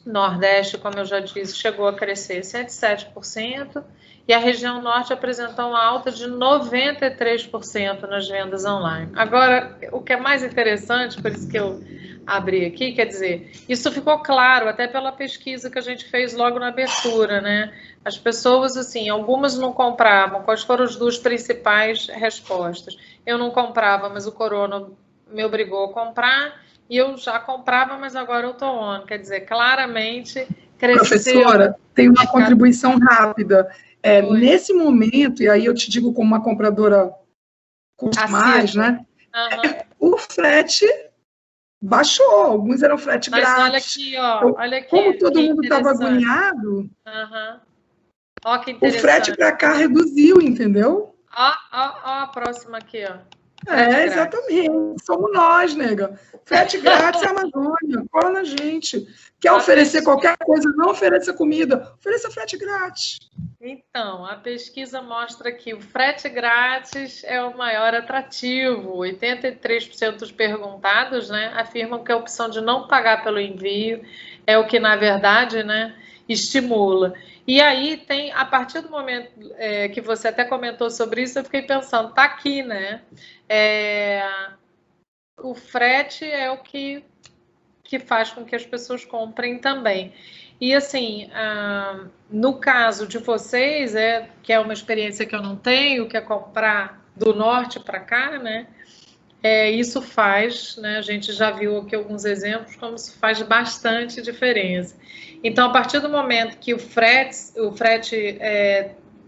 Nordeste, como eu já disse, chegou a crescer 107%, e a região Norte apresentou uma alta de 93% nas vendas online. Agora, o que é mais interessante, por isso que eu abri aqui, quer dizer, isso ficou claro até pela pesquisa que a gente fez logo na abertura, né? As pessoas, assim, algumas não compravam. Quais foram as duas principais respostas? Eu não comprava, mas o corona me obrigou a comprar, e eu já comprava, mas agora eu estou on. Quer dizer, claramente cresceu. Professora, tem uma contribuição rápida. Nesse momento, e aí eu te digo como uma compradora custa mais, né? O frete baixou, alguns eram frete grátis. Olha aqui, ó, olha aqui. Como todo mundo estava agoniado, ó, que o frete para cá reduziu, entendeu? Ó, a próxima aqui, ó. Exatamente. Somos nós, nega. Frete grátis, Amazônia. Cola na gente. Quer oferecer qualquer coisa, não ofereça comida. Ofereça frete grátis. Então, a pesquisa mostra que o frete grátis é o maior atrativo. 83% dos perguntados, né, afirmam que a opção de não pagar pelo envio é o que, na verdade, né, estimula. E aí tem, a partir do momento que você até comentou sobre isso, eu fiquei pensando, tá aqui, né? O frete é o que faz com que as pessoas comprem também. E assim, no caso de vocês, que é uma experiência que eu não tenho, que é comprar do norte para cá, né? Isso faz, né? A gente já viu aqui alguns exemplos como isso faz bastante diferença. Então, a partir do momento que o frete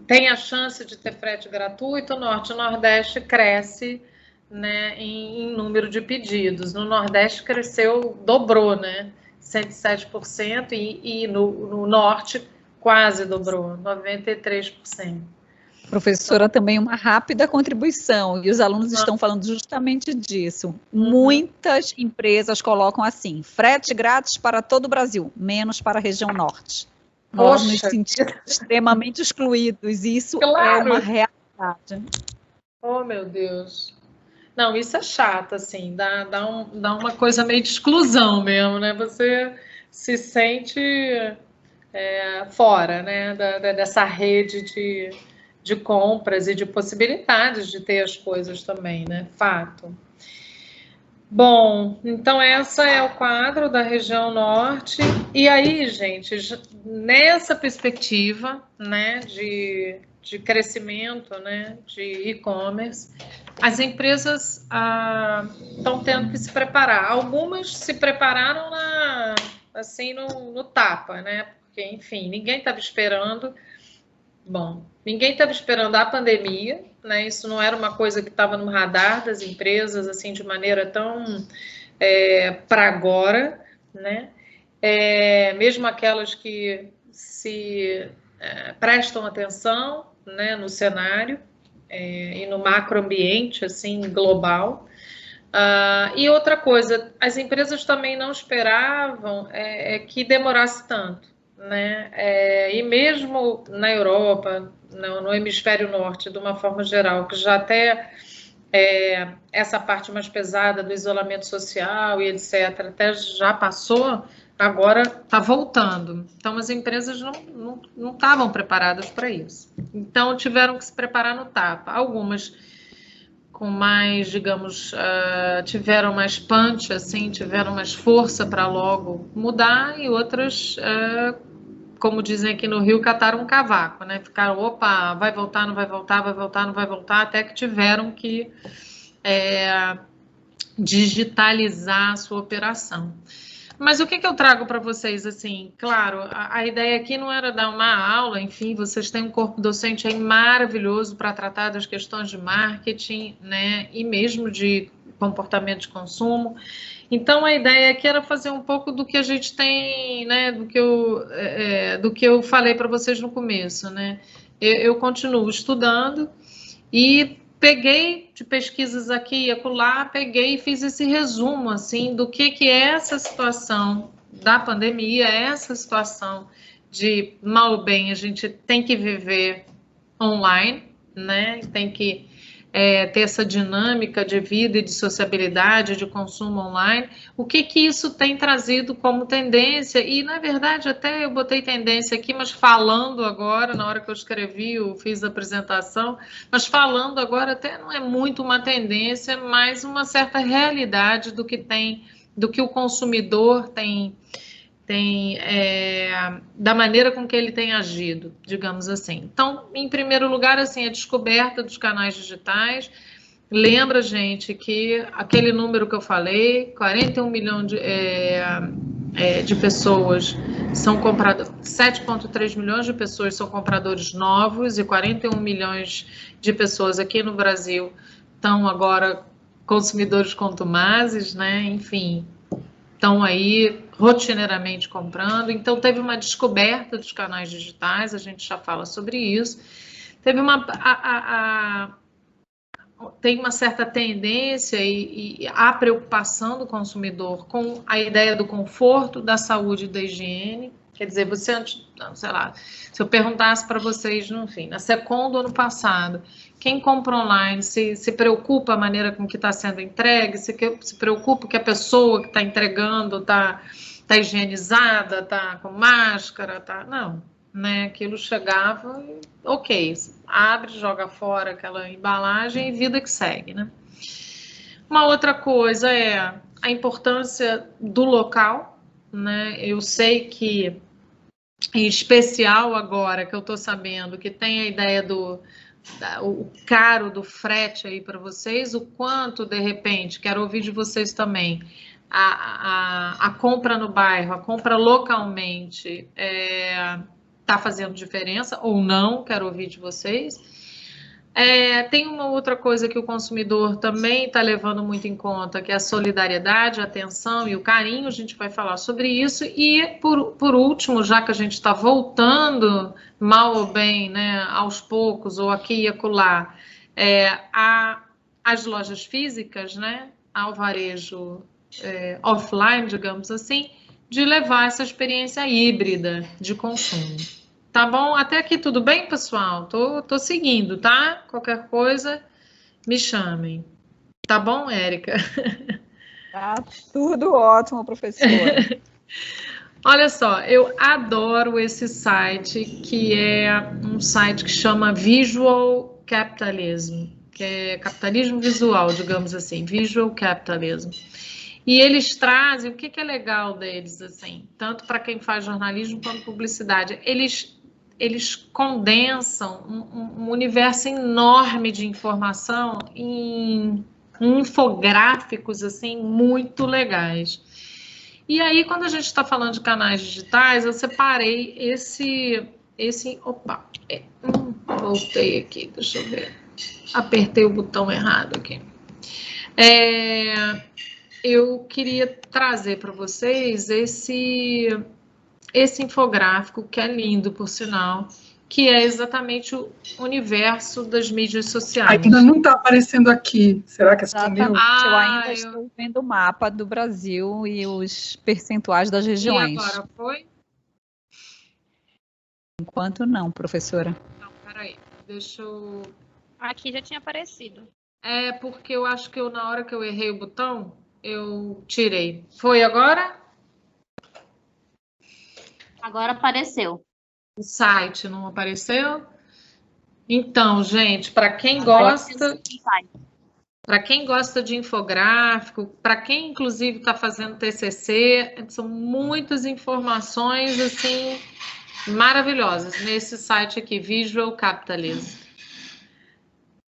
tem a chance de ter frete gratuito, o Norte e o Nordeste cresce, né, em número de pedidos. No Nordeste cresceu, dobrou, né, 107%, e no Norte quase dobrou, 93%. Professora, também uma rápida contribuição, e os alunos estão falando justamente disso. Muitas empresas colocam assim, frete grátis para todo o Brasil, menos para a região norte. Nós nos sentimos extremamente excluídos, e isso é uma realidade. Oh, meu Deus. Não, isso é chato, assim, dá uma coisa meio de exclusão mesmo, né? Você se sente fora, né, dessa rede de compras e de possibilidades de ter as coisas também, né? Fato. Bom, então essa é o quadro da região norte. E aí, gente, nessa perspectiva, né, de crescimento, né, de e-commerce, as empresas estão tendo que se preparar. Algumas se prepararam assim no tapa, né? Porque, enfim, ninguém estava esperando. Bom, ninguém estava esperando a pandemia, né? Isso não era uma coisa que estava no radar das empresas, assim, de maneira tão para agora, né? Mesmo aquelas que se prestam atenção, né, no cenário e no macroambiente, assim, global. E outra coisa, as empresas também não esperavam que demorasse tanto, né? E mesmo na Europa, no hemisfério norte, de uma forma geral, que já até essa parte mais pesada do isolamento social e etc., até já passou, agora está voltando. Então, as empresas não estavam preparadas para isso. Então, tiveram que se preparar no tapa. Algumas com mais, digamos, tiveram mais punch, assim, tiveram mais força para logo mudar, e outras, como dizem aqui no Rio, cataram um cavaco, né? Ficaram, opa, vai voltar, não vai voltar, vai voltar, não vai voltar, até que tiveram que digitalizar a sua operação. Mas o que eu trago para vocês, assim, claro, a ideia aqui não era dar uma aula, enfim, vocês têm um corpo docente aí maravilhoso para tratar das questões de marketing, né, e mesmo de comportamento de consumo. Então, a ideia aqui era fazer um pouco do que a gente tem, né, do que eu falei para vocês no começo, né. Eu continuo estudando e peguei de pesquisas aqui e acolá, peguei e fiz esse resumo, assim, do que é essa situação da pandemia, essa situação de, mal ou bem, a gente tem que viver online, né, tem que ter essa dinâmica de vida e de sociabilidade, de consumo online, o que isso tem trazido como tendência, e na verdade até eu botei tendência aqui, mas falando agora, na hora que eu escrevi, eu fiz a apresentação, mas falando agora até não é muito uma tendência, mas uma certa realidade do que o consumidor tem da maneira com que ele tem agido, digamos assim. Então, em primeiro lugar, assim, a descoberta dos canais digitais. Lembra, gente, que aquele número que eu falei, 41 milhões de pessoas são compradoras, 7,3 milhões de pessoas são compradores novos, e 41 milhões de pessoas aqui no Brasil estão agora consumidores contumazes, né? Enfim, estão aí rotineiramente comprando. Então, teve uma descoberta dos canais digitais, a gente já fala sobre isso. Teve tem uma certa tendência e a preocupação do consumidor com a ideia do conforto, da saúde e da higiene. Quer dizer, sei lá, se eu perguntasse para vocês, enfim, na Secom do ano passado, quem compra online se preocupa a maneira com que está sendo entregue, se preocupa que a pessoa que está entregando está higienizada, está com máscara, não, né? Aquilo chegava, ok, abre, joga fora aquela embalagem e vida que segue, né? Uma outra coisa é a importância do local, né? Eu sei que, em especial agora que eu estou sabendo que tem a ideia do o caro do frete aí para vocês, o quanto, de repente, quero ouvir de vocês também, a compra no bairro, a compra localmente está fazendo diferença ou não, quero ouvir de vocês. Tem uma outra coisa que o consumidor também está levando muito em conta, que é a solidariedade, a atenção e o carinho. A gente vai falar sobre isso. E, por último, já que a gente está voltando, mal ou bem, né, aos poucos, ou aqui e acolá, as lojas físicas, né, ao varejo offline, digamos assim, de levar essa experiência híbrida de consumo. Tá bom? Até aqui tudo bem, pessoal? Tô seguindo, tá? Qualquer coisa, me chamem. Tá bom, Érica? Tá tudo ótimo, professora. Olha só, eu adoro esse site, que é um site que chama Visual Capitalism, que é capitalismo visual, digamos assim, Visual Capitalism. E eles trazem, o que é legal deles, assim, tanto para quem faz jornalismo quanto publicidade, eles condensam um universo enorme de informação em infográficos, assim, muito legais. E aí, quando a gente está falando de canais digitais, eu separei opa, voltei aqui, deixa eu ver, apertei o botão errado aqui. Eu queria trazer para vocês esse infográfico, que é lindo, por sinal, que é exatamente o universo das mídias sociais. Ainda não está aparecendo aqui. Será que sumiu? Eu ainda estou vendo o mapa do Brasil e os percentuais das regiões. E agora foi? Enquanto não, professora. Não, peraí. Deixa eu... Aqui já tinha aparecido. Porque eu acho que na hora que eu errei o botão, eu tirei. Foi agora? Agora apareceu. O site não apareceu? Então, gente, para quem gosta de infográfico, para quem inclusive está fazendo TCC, são muitas informações assim maravilhosas nesse site aqui, Visual Capitalism.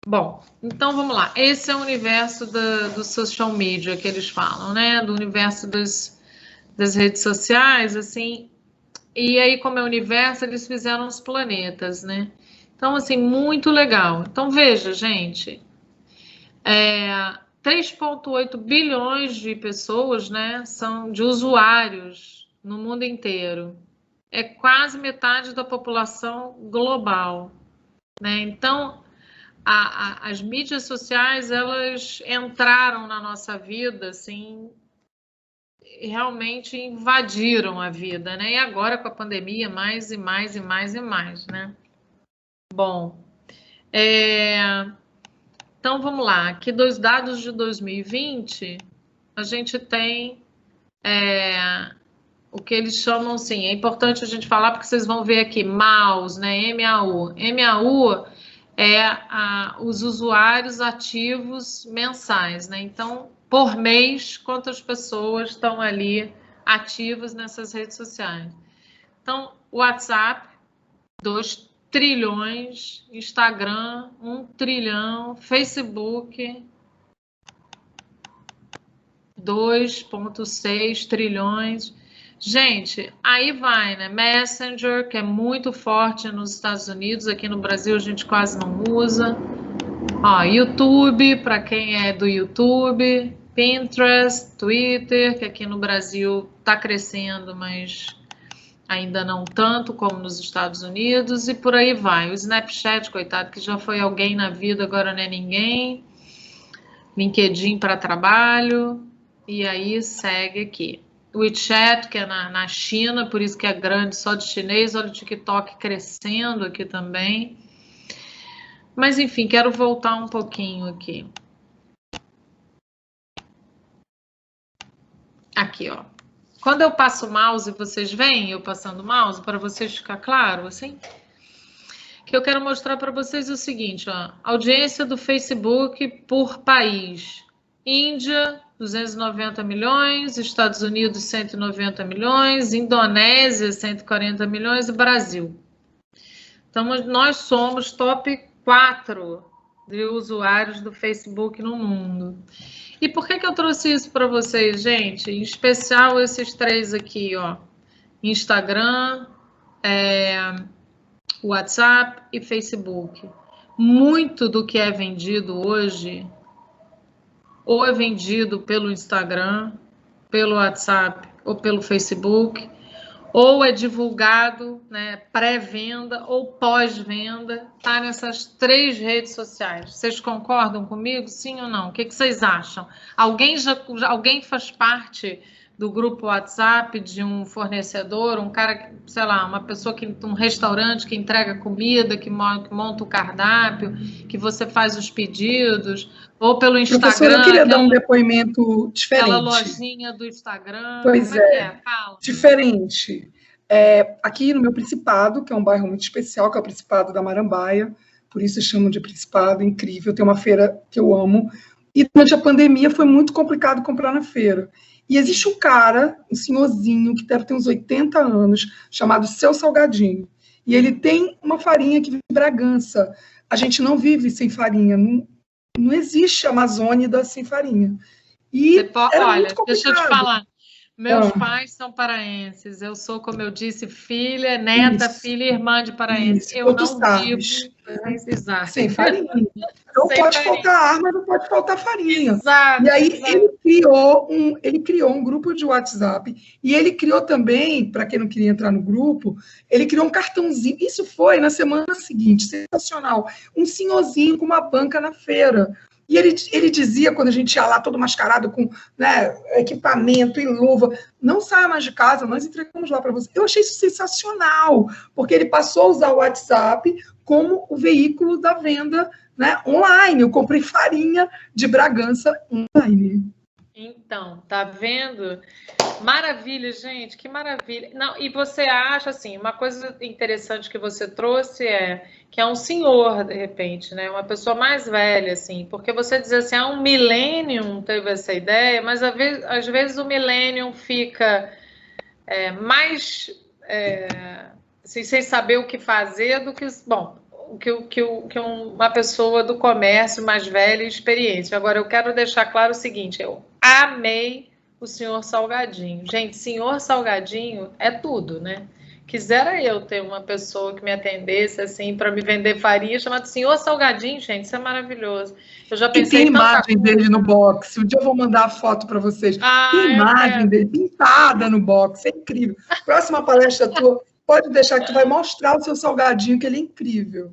Bom, então vamos lá. Esse é o universo do social media que eles falam, né? Do universo das redes sociais, assim. E aí, como é o universo, eles fizeram os planetas, né? Então, assim, muito legal. Então, veja, gente, 3,8 bilhões de pessoas, né, são de usuários no mundo inteiro. É quase metade da população global, né? Então, as mídias sociais, elas entraram na nossa vida, assim, realmente invadiram a vida, né? E agora com a pandemia, mais e mais e mais e mais, né? Bom, então vamos lá. Aqui dos dados de 2020, a gente tem o que eles chamam, assim, é importante a gente falar porque vocês vão ver aqui, MAUs, né? MAU. MAU os usuários ativos mensais, né? Então, por mês, quantas pessoas estão ali ativas nessas redes sociais. Então, WhatsApp, 2 trilhões, Instagram, 1 trilhão, Facebook, 2,6 trilhões. Gente, aí vai, né? Messenger, que é muito forte nos Estados Unidos, aqui no Brasil a gente quase não usa. Ó, YouTube, para quem é do YouTube, Pinterest, Twitter, que aqui no Brasil está crescendo, mas ainda não tanto como nos Estados Unidos, e por aí vai. O Snapchat, coitado, que já foi alguém na vida, agora não é ninguém. LinkedIn para trabalho, e aí segue aqui. O WeChat, que é na China, por isso que é grande, só de chinês. Olha o TikTok crescendo aqui também. Mas, enfim, quero voltar um pouquinho aqui. Aqui, ó. Quando eu passo o mouse, vocês veem eu passando o mouse, para vocês ficar claro, assim? Que eu quero mostrar para vocês o seguinte, ó. Audiência do Facebook por país. Índia, 290 milhões, Estados Unidos, 190 milhões, Indonésia, 140 milhões e Brasil. Então, nós somos top 4 de usuários do Facebook no mundo. E por que eu trouxe isso para vocês, gente? Em especial esses 3 aqui, ó. Instagram, WhatsApp e Facebook. Muito do que é vendido hoje, ou é vendido pelo Instagram, pelo WhatsApp ou pelo Facebook, ou é divulgado, né, pré-venda ou pós-venda, tá nessas 3 redes sociais. Vocês concordam comigo? Sim ou não? O que vocês acham? Alguém faz parte do grupo WhatsApp de um fornecedor, um cara, sei lá, uma pessoa um restaurante que entrega comida, que monta o cardápio, que você faz os pedidos, ou pelo Instagram. Professora, eu queria dar um depoimento diferente. Aquela lojinha do Instagram. Pois como é. Fala. Diferente. Aqui no meu Principado, que é um bairro muito especial, que é o Principado da Marambaia, por isso chamam de Principado, incrível, tem uma feira que eu amo, e durante a pandemia foi muito complicado comprar na feira. E existe um cara, um senhorzinho, que deve ter uns 80 anos, chamado Seu Salgadinho. E ele tem uma farinha que vive em Bragança. A gente não vive sem farinha. Não existe Amazônida sem farinha. E olha, deixa eu te falar. Meus pais são paraenses. Eu sou, como eu disse, filha, neta, filha e irmã de paraenses. Eu não vivo sem farinha. Não pode faltar arma, não pode faltar farinha. Exato, e aí ele criou um grupo de WhatsApp e ele criou também, para quem não queria entrar no grupo, ele criou um cartãozinho. Isso foi na semana seguinte, sensacional. Um senhorzinho com uma banca na feira. E ele dizia, quando a gente ia lá todo mascarado com, né, equipamento e luva, não saia mais de casa, nós entregamos lá para você. Eu achei isso sensacional, porque ele passou a usar o WhatsApp como o veículo da venda, né, online. Eu comprei farinha de Bragança online. Então, tá vendo? Maravilha, gente, que maravilha. Não, e você acha, assim, uma coisa interessante que você trouxe que é um senhor, de repente, né? Uma pessoa mais velha, assim, porque você diz assim, um millennium teve essa ideia, mas às vezes o millennium fica mais assim, sem saber o que fazer do que, bom, que uma pessoa do comércio mais velha e experiente. Agora, eu quero deixar claro o seguinte, eu amei o senhor Salgadinho. Gente, senhor Salgadinho é tudo, né? Quisera eu ter uma pessoa que me atendesse, assim, para me vender farinha, chamado senhor Salgadinho, gente, isso é maravilhoso. Eu já pensei em tem imagem dele no box. Um dia eu vou mandar a foto para vocês. Tem imagem dele pintada no box, é incrível. Próxima palestra tua, pode deixar que tu vai mostrar o seu Salgadinho, que ele é incrível.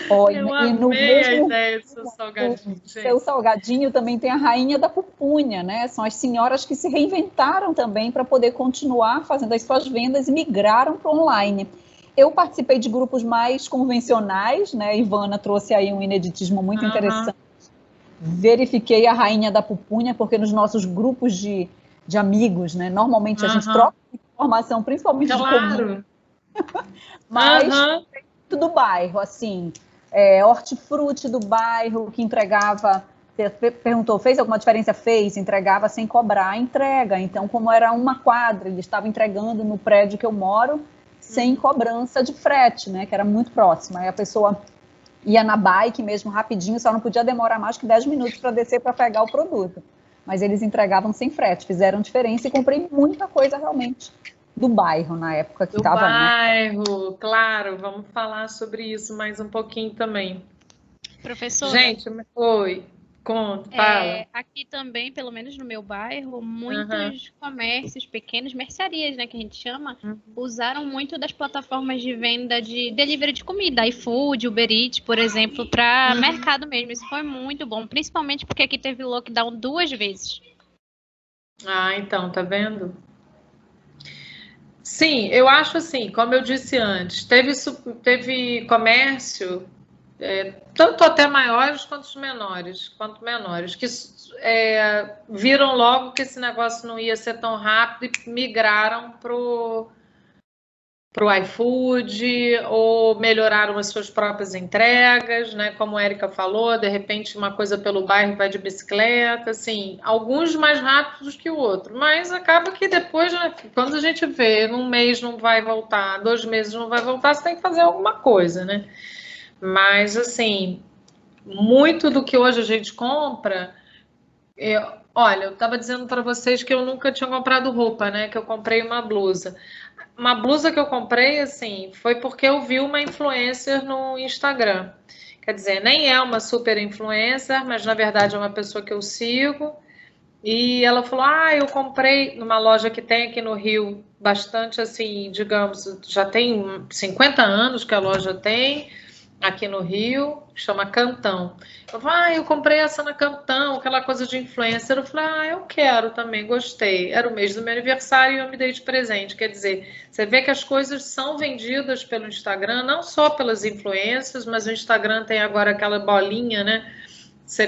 Eu amei a ideia do seu Salgadinho. O seu Salgadinho também tem a rainha da pupunha, né? São as senhoras que se reinventaram também para poder continuar fazendo as suas vendas e migraram para o online. Eu participei de grupos mais convencionais, né? Ivana trouxe aí um ineditismo muito interessante. Verifiquei a rainha da pupunha, porque nos nossos grupos de amigos, né? Normalmente a gente troca informação, principalmente de comida. Mas do bairro, assim, hortifruti do bairro, que entregava, perguntou, fez alguma diferença? Fez, entregava sem cobrar a entrega. Então, como era uma quadra, ele estava entregando no prédio que eu moro, sem cobrança de frete, né, que era muito próximo. Aí a pessoa ia na bike mesmo, rapidinho, só não podia demorar mais que 10 minutos para descer para pegar o produto. Mas eles entregavam sem frete, fizeram diferença e comprei muita coisa realmente do bairro na época que estava. Do bairro, né? Claro, vamos falar sobre isso mais um pouquinho também. Professora. Gente, oi, conta, fala. Aqui também, pelo menos no meu bairro, muitos comércios, pequenos, mercearias, né, que a gente chama, usaram muito das plataformas de venda de delivery de comida, iFood, Uber Eats, por exemplo, para mercado mesmo. Isso foi muito bom, principalmente porque aqui teve lockdown 2 vezes. Então, tá vendo? Sim, eu acho assim, como eu disse antes, teve comércio, tanto até maiores quanto menores, que viram logo que esse negócio não ia ser tão rápido e migraram pro iFood ou melhoraram as suas próprias entregas, né? Como a Érica falou, de repente uma coisa pelo bairro vai de bicicleta, assim, alguns mais rápidos que o outro, mas acaba que depois, né, quando a gente vê, num mês não vai voltar, 2 meses não vai voltar, você tem que fazer alguma coisa, né? Mas, assim, muito do que hoje a gente compra... Olha, eu estava dizendo para vocês que eu nunca tinha comprado roupa, né? Que eu comprei uma blusa. Uma blusa que eu comprei, assim, foi porque eu vi uma influencer no Instagram. Quer dizer, nem é uma super influencer, mas na verdade é uma pessoa que eu sigo. E ela falou, eu comprei numa loja que tem aqui no Rio, bastante assim, digamos, já tem 50 anos que a loja tem, aqui no Rio, chama Cantão. Eu falei, eu comprei essa na Cantão, aquela coisa de influencer. Eu falei, eu quero também, gostei. Era o mês do meu aniversário e eu me dei de presente. Quer dizer, você vê que as coisas são vendidas pelo Instagram, não só pelas influências, mas o Instagram tem agora aquela bolinha, né?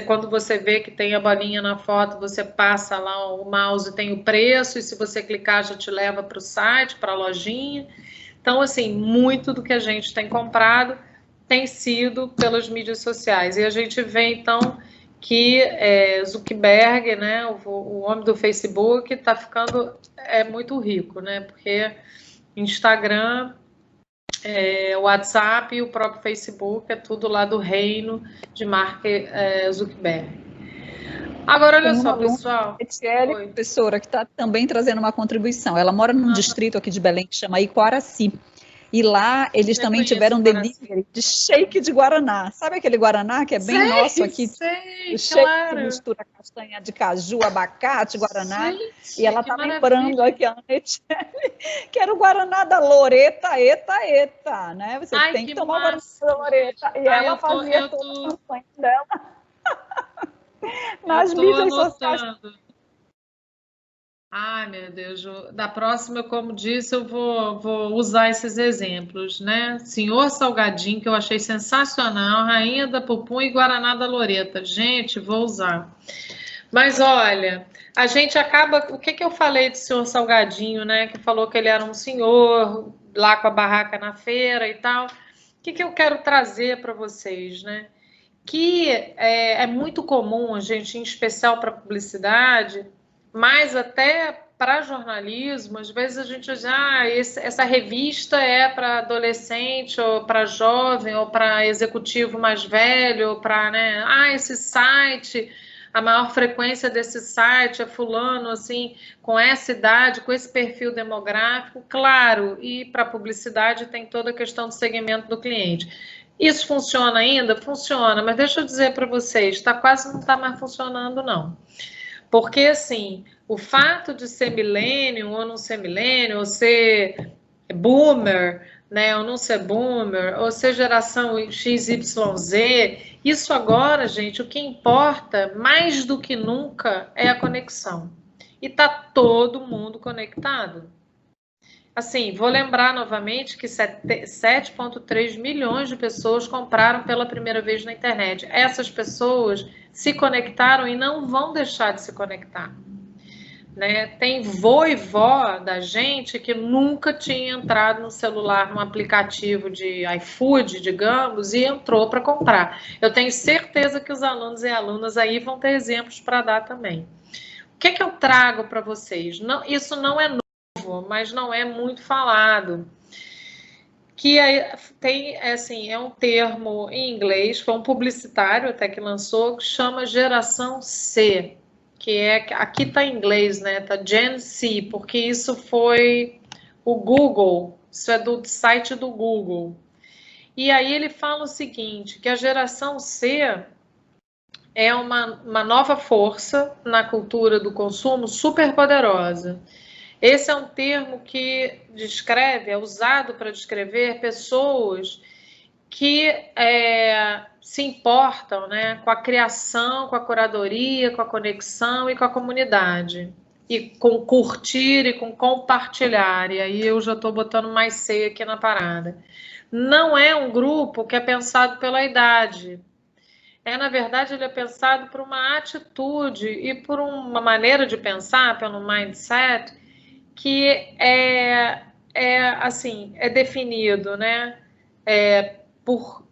Quando você vê que tem a bolinha na foto, você passa lá o mouse, tem o preço, e se você clicar já te leva para o site, para a lojinha. Então, assim, muito do que a gente tem comprado tem sido pelas mídias sociais. E a gente vê, então, que Zuckerberg, né, o homem do Facebook, está ficando muito rico, né? Porque Instagram, o WhatsApp e o próprio Facebook é tudo lá do reino de Mark Zuckerberg. Agora, olha só, pessoal. Etiele, professora, que está também trazendo uma contribuição. Ela mora num distrito aqui de Belém que chama Iquaraci. E lá eles também tiveram delivery de shake de Guaraná. Sabe aquele Guaraná que é bem nosso aqui? Sei, o shake claro. que mistura castanha de caju, abacate, Guaraná. Gente, e ela está lembrando aqui, a Ana Etiele, que era o Guaraná da Loreta, eta, né? Você tem que tomar o Guaraná da Loreta. E ela fazia toda a campanha dela nas mídias sociais. Ai, meu Deus, da próxima, como disse, eu vou usar esses exemplos, né? Senhor Salgadinho, que eu achei sensacional, Rainha da Pupum e Guaraná da Loreta. Gente, vou usar. Mas, olha, a gente acaba... O que eu falei do Senhor Salgadinho, né? Que falou que ele era um senhor, lá com a barraca na feira e tal. O que eu quero trazer para vocês, né? Que é muito comum, a gente, em especial para publicidade... Mas até para jornalismo, às vezes a gente diz, essa revista é para adolescente, ou para jovem, ou para executivo mais velho, ou para, né? Esse site, a maior frequência desse site é fulano, assim, com essa idade, com esse perfil demográfico, claro, e para publicidade tem toda a questão do segmento do cliente. Isso funciona ainda? Funciona, mas deixa eu dizer para vocês, não está mais funcionando, não. Porque, assim, o fato de ser millennium ou não ser millennium, ou ser boomer, né, ou não ser boomer, ou ser geração XYZ, isso agora, gente, o que importa, mais do que nunca, é a conexão. E está todo mundo conectado. Assim, vou lembrar novamente que 7,3 milhões de pessoas compraram pela primeira vez na internet. Essas pessoas se conectaram e não vão deixar de se conectar. Né? Tem vô e vó da gente que nunca tinha entrado no celular, num aplicativo de iFood, digamos, e entrou para comprar. Eu tenho certeza que os alunos e alunas aí vão ter exemplos para dar também. O que eu trago para vocês? Isso não é novo, mas não é muito falado. Que é um termo em inglês, foi um publicitário até que lançou, que chama geração C, que aqui está em inglês, né? Tá Gen C, porque isso foi o Google, isso é do site do Google. E aí ele fala o seguinte, que a geração C é uma nova força na cultura do consumo super poderosa. Esse é um termo que é usado para descrever pessoas que se importam, né, com a criação, com a curadoria, com a conexão e com a comunidade. E com curtir e com compartilhar. E aí eu já estou botando mais C aqui na parada. Não é um grupo que é pensado pela idade. Na verdade, ele é pensado por uma atitude e por uma maneira de pensar, pelo mindset, que é definido, né, por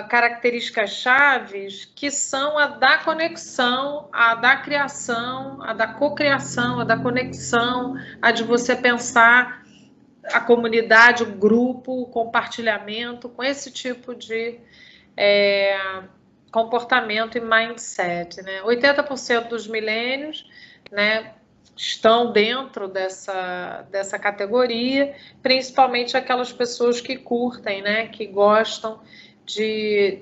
características chaves que são a da conexão, a da criação, a da cocriação, a da conexão, a de você pensar a comunidade, o grupo, o compartilhamento, com esse tipo de comportamento e mindset, né? 80% dos milênios, né, estão dentro dessa categoria, principalmente aquelas pessoas que curtem, né, que gostam de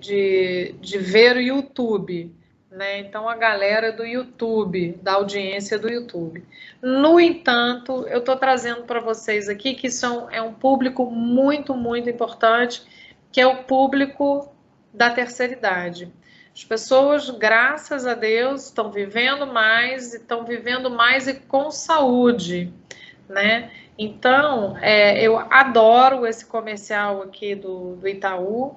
ver o YouTube, né? Então, a galera do YouTube, da audiência do YouTube. No entanto, eu estou trazendo para vocês aqui que é um público muito, muito importante, que é o público da terceira idade. As pessoas, graças a Deus, estão vivendo mais e com saúde, né? Então, eu adoro esse comercial aqui do Itaú,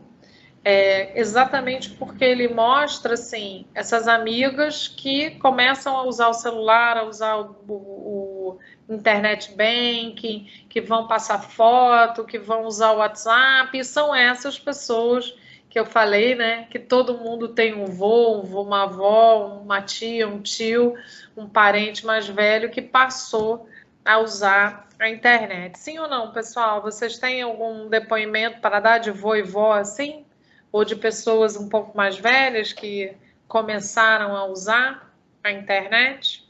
exatamente porque ele mostra, assim, essas amigas que começam a usar o celular, a usar o internet banking, que vão passar foto, que vão usar o WhatsApp, e são essas pessoas que eu falei, né, que todo mundo tem um vô, uma avó, uma tia, um tio, um parente mais velho que passou a usar a internet. Sim ou não, pessoal? Vocês têm algum depoimento para dar de vô e vó assim? Ou de pessoas um pouco mais velhas que começaram a usar a internet?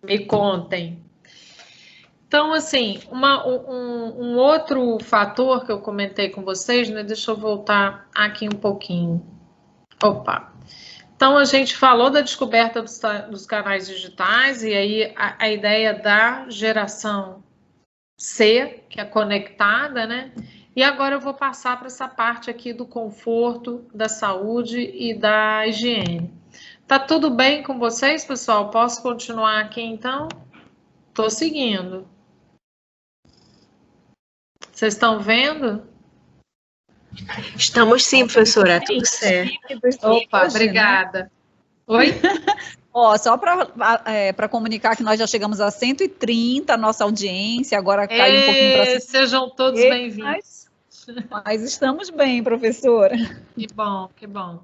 Me contem. Então, assim, um outro fator que eu comentei com vocês, né? Deixa eu voltar aqui um pouquinho. Opa! Então, a gente falou da descoberta dos canais digitais, e aí a ideia da geração C, que é conectada, né? E agora eu vou passar para essa parte aqui do conforto, da saúde e da higiene. Tá tudo bem com vocês, pessoal? Posso continuar aqui, então? Tô seguindo. Vocês estão vendo? Estamos sim, professora. Tudo certo. Opa, obrigada. Oi? Só para comunicar que nós já chegamos a 130, a nossa audiência, agora cai um pouquinho para... Sejam todos bem-vindos. Mas estamos bem, professora. Que bom, que bom.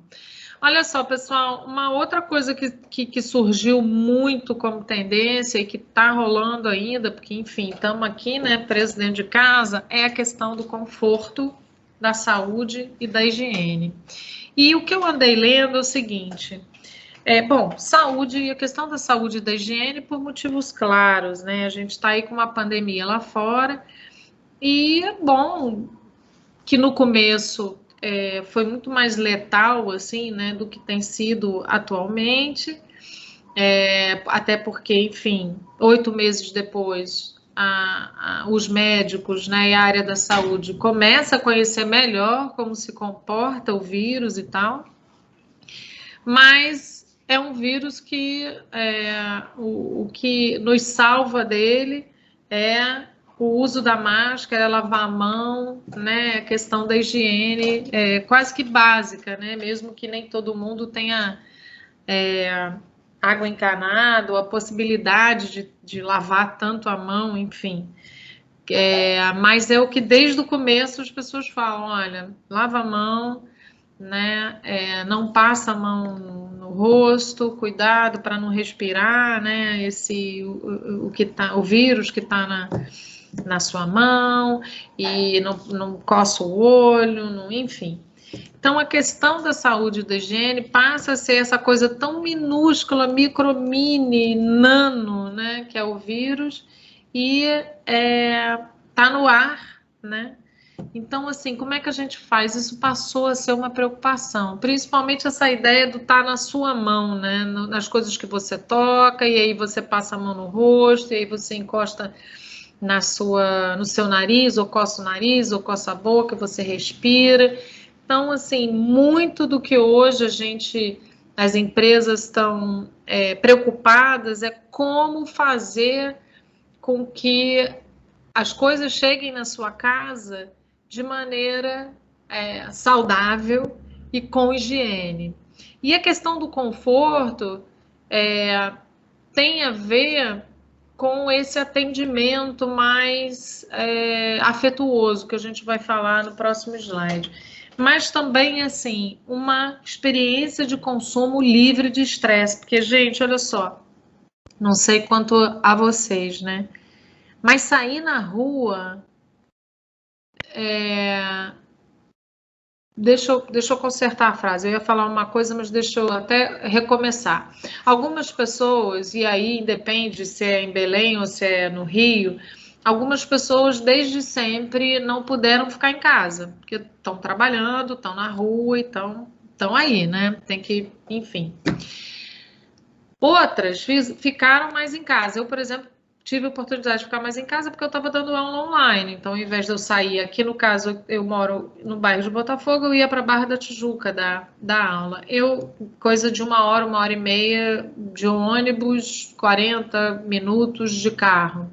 Olha só, pessoal, uma outra coisa que surgiu muito como tendência e que está rolando ainda, porque, enfim, estamos aqui, né, presos dentro de casa, é a questão do conforto, da saúde e da higiene. E o que eu andei lendo é o seguinte... saúde, e a questão da saúde e da higiene por motivos claros, né? A gente está aí com uma pandemia lá fora, e é bom que no começo foi muito mais letal, assim, né, do que tem sido atualmente, até porque, enfim, 8 meses depois, os médicos, né, e a área da saúde começa a conhecer melhor como se comporta o vírus e tal, mas é um vírus que o que nos salva dele é o uso da máscara, lavar a mão, né? A questão da higiene quase que básica, né? Mesmo que nem todo mundo tenha água encanada, ou a possibilidade de lavar tanto a mão, enfim. Mas é o que desde o começo as pessoas falam, olha, lava a mão, né? Não passa a mão no rosto, cuidado para não respirar, né? O vírus que está na sua mão, e não coça o olho, enfim. Então, a questão da saúde e da higiene passa a ser essa coisa tão minúscula, micro, mini, nano, né? Que é o vírus, e tá no ar, né? Então, assim, como é que a gente faz? Isso passou a ser uma preocupação, principalmente essa ideia do estar na sua mão, né? Nas coisas que você toca, e aí você passa a mão no rosto, e aí você encosta no seu nariz, ou coça o nariz, ou coça a boca, você respira. Então, assim, muito do que hoje as empresas estão preocupadas é como fazer com que as coisas cheguem na sua casa de maneira saudável e com higiene. E a questão do conforto tem a ver com esse atendimento mais afetuoso, que a gente vai falar no próximo slide. Mas também, assim, uma experiência de consumo livre de estresse. Porque, gente, olha só, não sei quanto a vocês, né? Mas sair na rua Deixa eu consertar a frase. Eu ia falar uma coisa, mas deixa eu até recomeçar. Algumas pessoas, e aí depende se é em Belém ou se é no Rio, algumas pessoas desde sempre não puderam ficar em casa, porque estão trabalhando, estão na rua, estão aí, né? Tem que, enfim. Outras ficaram mais em casa. Eu, por exemplo, tive a oportunidade de ficar mais em casa porque eu estava dando aula online. Então, ao invés de eu sair, aqui no caso, eu moro no bairro de Botafogo, eu ia para a Barra da Tijuca dar aula. Coisa de 1 hora e meia de ônibus, 40 minutos de carro.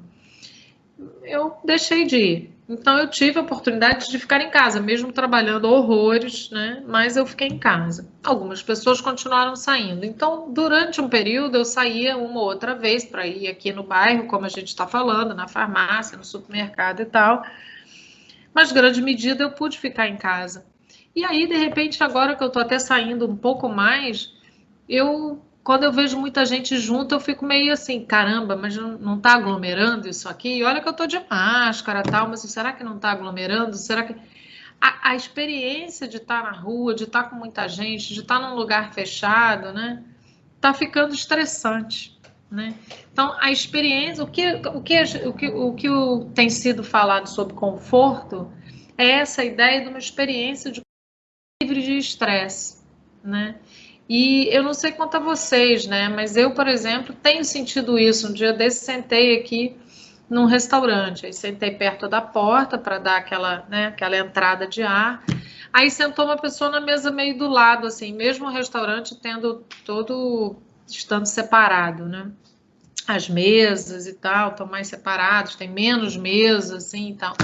Eu deixei de ir. Então, eu tive a oportunidade de ficar em casa, mesmo trabalhando horrores, né? Mas eu fiquei em casa. Algumas pessoas continuaram saindo. Então, durante um período, eu saía uma ou outra vez para ir aqui no bairro, como a gente está falando, na farmácia, no supermercado e tal. Mas, grande medida, eu pude ficar em casa. E aí, de repente, agora que eu estou até saindo um pouco mais, quando eu vejo muita gente junto, eu fico meio assim, caramba, mas não está aglomerando isso aqui? E olha que eu estou de máscara e tal, mas será que não está aglomerando? Será que... A experiência de estar na rua, de estar com muita gente, de estar num lugar fechado, né? Está ficando estressante, né? Então, a experiência... O que tem sido falado sobre conforto é essa ideia de uma experiência livre de estresse, né? E eu não sei quanto a vocês, né? Mas eu, por exemplo, tenho sentido isso. Um dia desse sentei aqui num restaurante, aí sentei perto da porta para dar aquela entrada de ar. Aí sentou uma pessoa na mesa meio do lado, assim, mesmo o restaurante estando separado, né? As mesas e tal estão mais separadas, tem menos mesas, assim, e tal.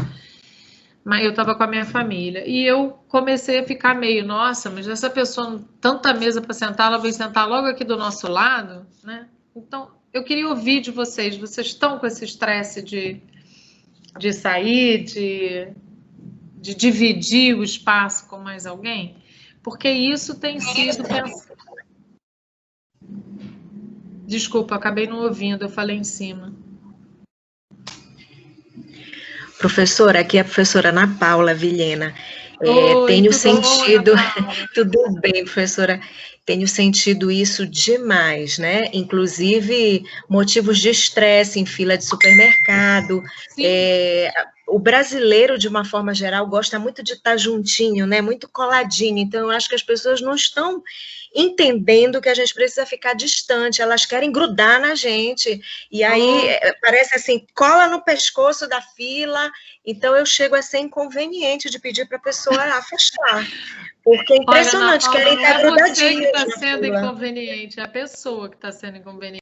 Mas eu estava com a minha família e eu comecei a ficar meio, nossa, mas essa pessoa, tanta mesa para sentar, ela vem sentar logo aqui do nosso lado, né? Então, eu queria ouvir de vocês estão com esse estresse de sair, de dividir o espaço com mais alguém? Porque isso tem sido pensado. Desculpa, acabei não ouvindo, eu falei em cima. Professora, aqui é a professora Ana Paula Vilhena. Oi, tenho sentido... Bom, tudo bem, professora? Tenho sentido isso demais, né? Inclusive, motivos de estresse em fila de supermercado. O brasileiro, de uma forma geral, gosta muito de estar juntinho, né? Muito coladinho. Então, eu acho que as pessoas não estão entendendo que a gente precisa ficar distante, elas querem grudar na gente, e aí parece assim, cola no pescoço da fila, então eu chego a ser inconveniente de pedir para a pessoa afastar, porque é impressionante, olha, querem estar grudadinhos. Não é você que está sendo inconveniente, é a pessoa que está sendo inconveniente.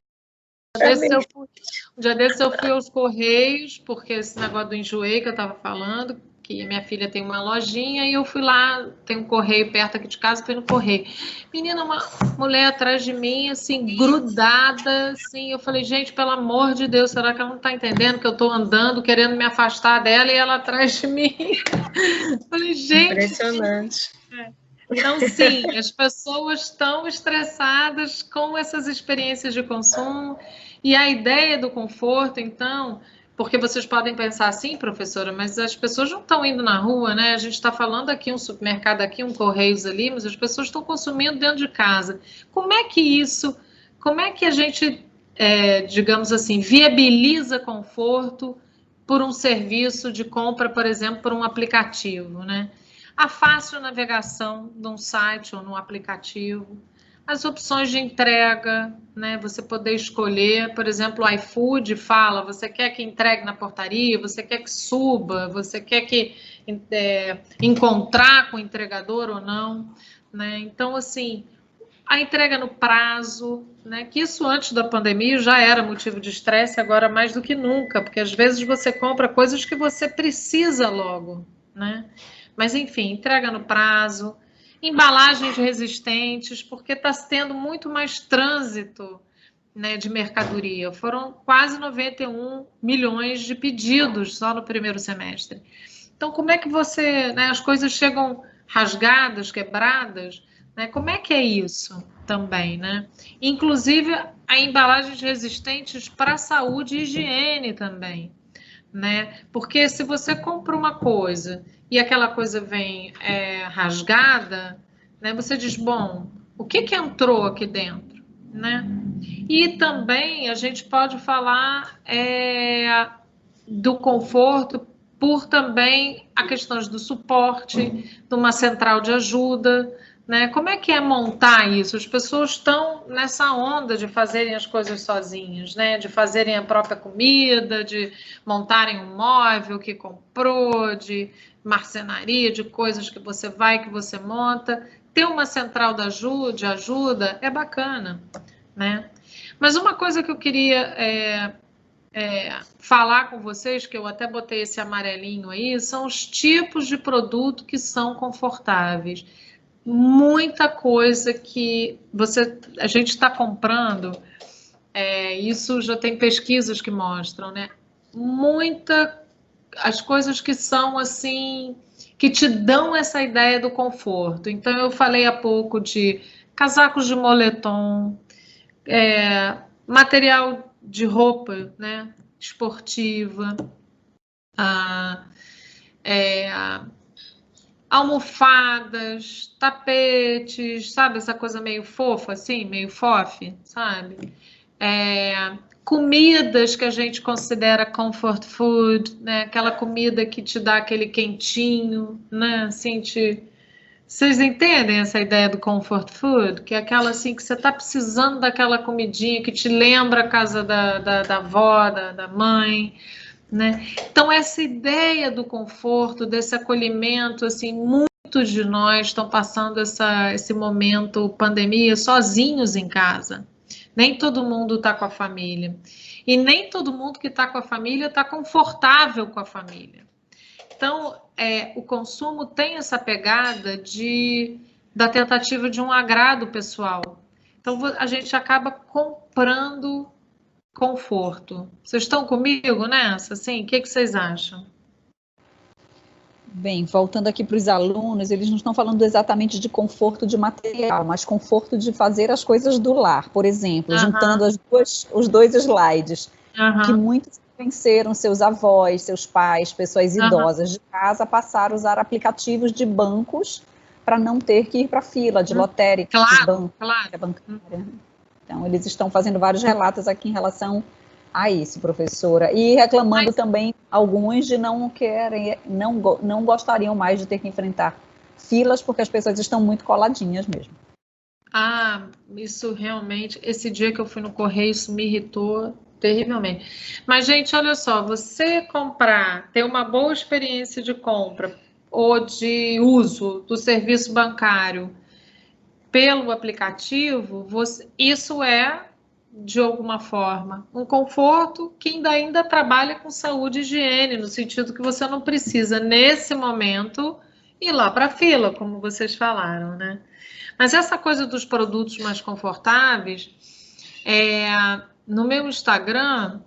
Um dia desse eu fui aos Correios, porque esse negócio do enjoei que eu estava falando, que minha filha tem uma lojinha, e eu fui lá, tem um correio perto aqui de casa, fui no correio. Menina, uma mulher atrás de mim, assim, grudada, assim, eu falei, gente, pelo amor de Deus, será que ela não está entendendo que eu estou andando, querendo me afastar dela, e ela atrás de mim? Eu falei, gente... Impressionante. Então, sim, as pessoas estão estressadas com essas experiências de consumo, e a ideia do conforto, então... Porque vocês podem pensar assim, professora, mas as pessoas não estão indo na rua, né? A gente está falando aqui um supermercado aqui, um Correios ali, mas as pessoas estão consumindo dentro de casa. Como é que a gente, digamos assim, viabiliza conforto por um serviço de compra, por exemplo, por um aplicativo, né? A fácil navegação de um site ou num aplicativo, as opções de entrega, né? Você poder escolher, por exemplo, o iFood fala, você quer que entregue na portaria, você quer que suba, você quer que encontrar com o entregador ou não, né? Então, assim, a entrega no prazo, né? Que isso antes da pandemia já era motivo de estresse, agora mais do que nunca, porque às vezes você compra coisas que você precisa logo, né? Mas, enfim, entrega no prazo, embalagens resistentes, porque está tendo muito mais trânsito, né, de mercadoria. Foram quase 91 milhões de pedidos só no primeiro semestre. Então, como é que as coisas chegam rasgadas, quebradas, né? Como é que é isso também, né? Inclusive, a embalagens resistentes para saúde e higiene também. né? Porque se você compra uma coisa e aquela coisa vem rasgada, né? Você diz, bom, o que entrou aqui dentro, né? E também a gente pode falar do conforto por também a questão do suporte, de uma central de ajuda, né? Como é que é montar isso? As pessoas estão nessa onda de fazerem as coisas sozinhas, né? De fazerem a própria comida, de montarem um móvel que comprou, de marcenaria, de coisas que você vai, que você monta. Ter uma central de ajuda é bacana, né? Mas uma coisa que eu queria falar com vocês, que eu até botei esse amarelinho aí, são os tipos de produto que são confortáveis. Muita coisa que a gente está comprando, isso já tem pesquisas que mostram, né? As coisas que são assim, que te dão essa ideia do conforto. Então, eu falei há pouco de casacos de moletom, material de roupa, né, esportiva, almofadas, tapetes, sabe, essa coisa meio fofa, assim, meio fofe, sabe? Comidas que a gente considera comfort food, né, aquela comida que te dá aquele quentinho, né, assim, Vocês entendem essa ideia do comfort food? Que é aquela assim que você está precisando daquela comidinha que te lembra a casa da avó, da mãe, né? Então, essa ideia do conforto, desse acolhimento, assim, muitos de nós estão passando esse momento pandemia sozinhos em casa. Nem todo mundo está com a família. E nem todo mundo que está com a família está confortável com a família. Então, o consumo tem essa pegada da tentativa de um agrado pessoal. Então, a gente acaba comprando conforto. Vocês estão comigo nessa? Assim, o que vocês acham? Bem, voltando aqui para os alunos, eles não estão falando exatamente de conforto de material, mas conforto de fazer as coisas do lar. Por exemplo, juntando os dois slides, que muitos venceram seus avós, seus pais, pessoas idosas de casa, passaram a usar aplicativos de bancos para não ter que ir para a fila de lotérica, de banco, bancária. Então, eles estão fazendo vários relatos aqui em relação a isso, professora. E reclamando também, alguns de não gostariam mais de ter que enfrentar filas, porque as pessoas estão muito coladinhas mesmo. Isso realmente, esse dia que eu fui no correio, isso me irritou terrivelmente. Mas, gente, olha só, você ter uma boa experiência de compra ou de uso do serviço bancário pelo aplicativo, isso de alguma forma, um conforto que ainda trabalha com saúde e higiene, no sentido que você não precisa, nesse momento, ir lá para a fila, como vocês falaram, né? Mas essa coisa dos produtos mais confortáveis, no meu Instagram,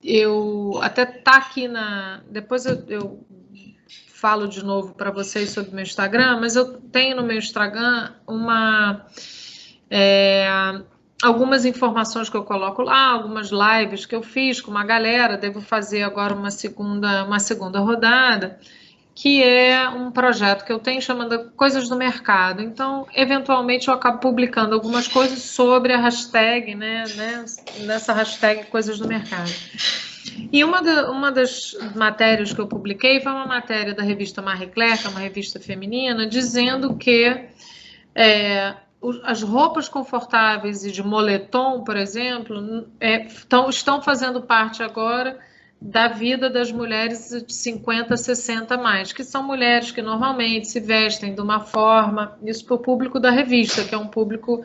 eu até tá aqui depois eu falo de novo para vocês sobre o meu Instagram, mas eu tenho no meu Instagram algumas informações que eu coloco lá, algumas lives que eu fiz com uma galera, devo fazer agora uma segunda rodada, que é um projeto que eu tenho chamado Coisas do Mercado. Então, eventualmente, eu acabo publicando algumas coisas sobre a hashtag, né, nessa hashtag Coisas do Mercado. E uma das matérias que eu publiquei foi uma matéria da revista Marie Claire, que é uma revista feminina, dizendo que as roupas confortáveis e de moletom, por exemplo, estão fazendo parte agora da vida das mulheres de 50, 60 mais, que são mulheres que normalmente se vestem de uma forma, isso para o público da revista, que é um público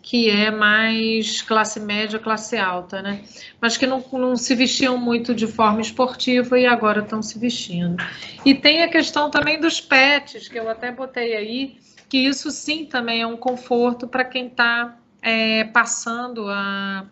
que é mais classe média, classe alta, né? Mas que não se vestiam muito de forma esportiva e agora estão se vestindo. E tem a questão também dos pets, que eu até botei aí, que isso sim também é um conforto para quem está passando a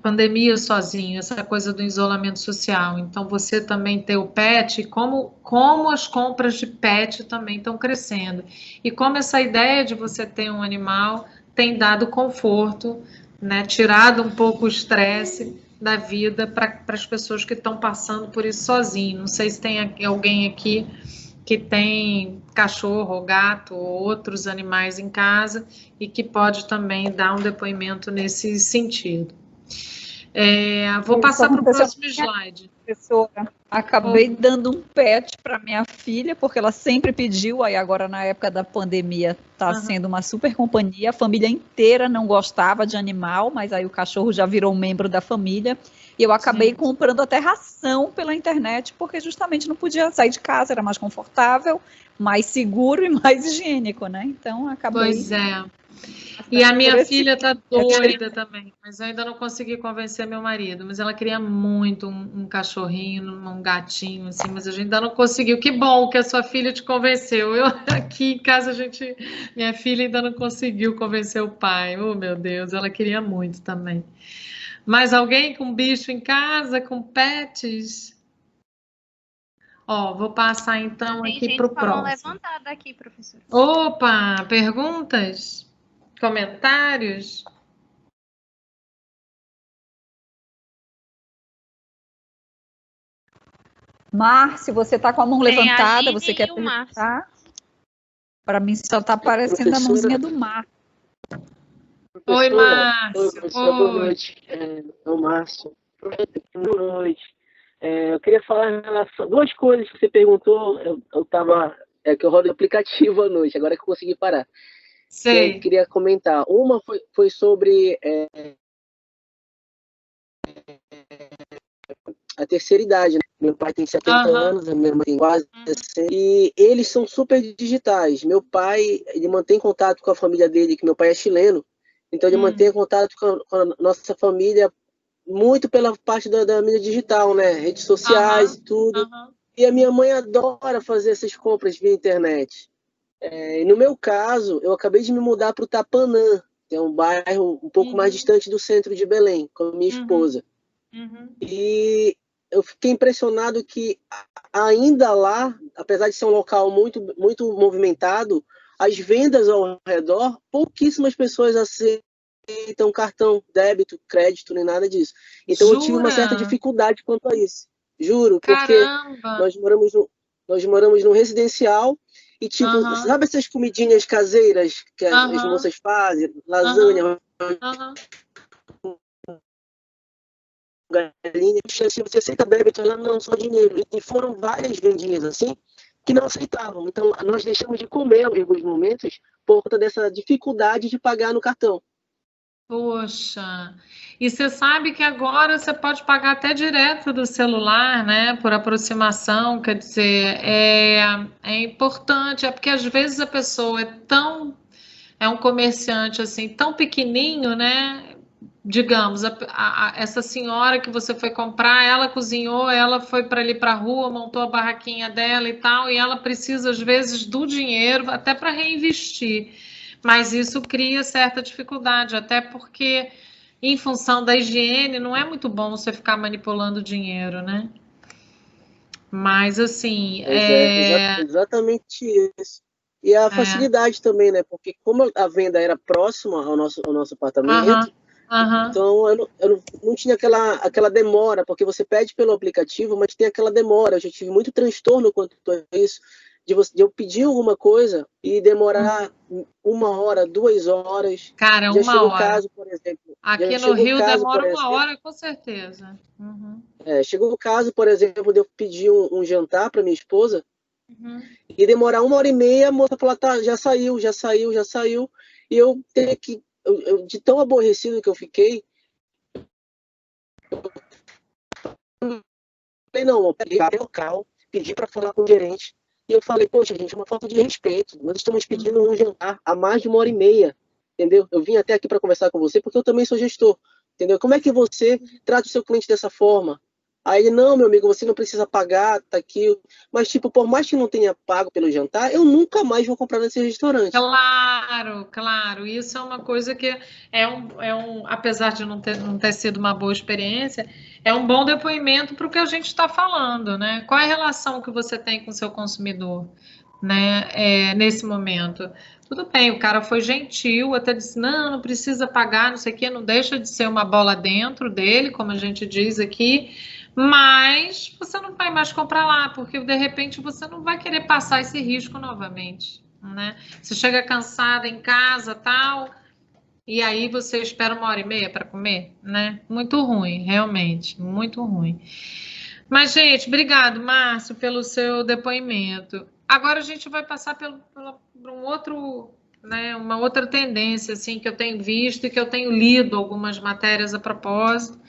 pandemia sozinho, essa coisa do isolamento social. Então, você também ter o pet, como as compras de pet também estão crescendo. E como essa ideia de você ter um animal tem dado conforto, né, tirado um pouco o estresse da vida para as pessoas que estão passando por isso sozinho. Não sei se tem alguém aqui que tem cachorro, ou gato, ou outros animais em casa e que pode também dar um depoimento nesse sentido. Vou passar para o próximo slide. Professora, acabei dando um pet para minha filha, porque ela sempre pediu, aí agora na época da pandemia está sendo uma super companhia, a família inteira não gostava de animal, mas aí o cachorro já virou um membro da família, e eu acabei comprando até ração pela internet, porque justamente não podia sair de casa, era mais confortável, mais seguro e mais higiênico, né? Então acabei... Pois é. E a minha filha tá doida também, mas eu ainda não consegui convencer meu marido, mas ela queria muito um cachorrinho, um gatinho, assim, mas a gente ainda não conseguiu. Que bom que a sua filha te convenceu. Eu aqui em casa, minha filha ainda não conseguiu convencer o pai. Oh, meu Deus, ela queria muito também. Mais alguém com bicho em casa, com pets? Vou passar então aqui para o próximo. Levantada aqui, professora. Opa, perguntas? Comentários? Márcio, você está com a mão levantada, você quer perguntar? Para mim só está aparecendo a mãozinha do Márcio. Oi, Márcio. Boa noite. O Márcio. Boa noite. Eu queria falar em relação a duas coisas que você perguntou. Eu estava... que eu rodo aplicativo à noite, agora que eu consegui parar. Sei. Eu queria comentar. Uma foi sobre a terceira idade, né? Meu pai tem 70 anos, a minha mãe tem quase 60, e eles são super digitais. Meu pai, ele mantém contato com a família dele, que meu pai é chileno, então ele mantém contato com a nossa família muito pela parte da mídia digital, né? Redes sociais e tudo. E a minha mãe adora fazer essas compras via internet. E no meu caso, eu acabei de me mudar para o Tapanã, que é um bairro um pouco mais distante do centro de Belém, com a minha esposa. E eu fiquei impressionado que ainda lá, apesar de ser um local muito, muito movimentado, as vendas ao redor, pouquíssimas pessoas aceitam cartão, débito, crédito, nem nada disso. Então eu tive uma certa dificuldade quanto a isso. Juro, porque nós moramos num residencial e, tipo, sabe essas comidinhas caseiras que as moças fazem? Lasanha, galinha, você aceita débito? Ela não, só dinheiro. E foram várias vendinhas assim que não aceitavam. Então, nós deixamos de comer em alguns momentos por conta dessa dificuldade de pagar no cartão. Poxa, e você sabe que agora você pode pagar até direto do celular, né? Por aproximação, quer dizer, é importante, porque às vezes a pessoa é um comerciante assim, tão pequenininho, né? Digamos, essa senhora que você foi comprar, ela cozinhou, ela foi para ali para a rua, montou a barraquinha dela e tal, e ela precisa às vezes do dinheiro até para reinvestir. Mas isso cria certa dificuldade, até porque, em função da higiene, não é muito bom você ficar manipulando dinheiro, né? Mas, assim... Exatamente isso. E a facilidade também, né? Porque como a venda era próxima ao nosso apartamento, então eu não tinha aquela demora, porque você pede pelo aplicativo, mas tem aquela demora. Eu já tive muito transtorno quanto a isso, de eu pedir alguma coisa e demorar 1 hora, 2 horas. Cara, já 1 chegou hora. Caso, por exemplo, aqui no Rio demora 1 hora, com certeza. Chegou o caso, por exemplo, de eu pedir um jantar para minha esposa e demorar 1 hora e meia, a moça falou, tá, já saiu. E eu ter que, de tão aborrecido que eu fiquei, eu falei, não, eu peguei o local, pedi para falar com o gerente. E eu falei, poxa, gente, é uma falta de respeito. Nós estamos pedindo um jantar há mais de 1 hora e meia, entendeu? Eu vim até aqui para conversar com você, porque eu também sou gestor, entendeu? Como é que você trata o seu cliente dessa forma? Aí ele, não, meu amigo, você não precisa pagar, tá aqui. Mas, tipo, por mais que não tenha pago pelo jantar, eu nunca mais vou comprar nesse restaurante. Claro. Isso é uma coisa que apesar de não ter sido uma boa experiência, é um bom depoimento para o que a gente está falando, né? Qual é a relação que você tem com o seu consumidor? né, nesse momento. Tudo bem, o cara foi gentil, até disse, não precisa pagar, não sei o quê, não deixa de ser uma bola dentro dele, como a gente diz aqui, mas você não vai mais comprar lá, porque de repente você não vai querer passar esse risco novamente, né? Você chega cansada em casa, tal, e aí você espera 1h30 para comer, né? Muito ruim, realmente, muito ruim. Mas, gente, obrigado, Márcio, pelo seu depoimento. Agora a gente vai passar por um outro, né, uma outra tendência assim, que eu tenho visto e que eu tenho lido algumas matérias a propósito,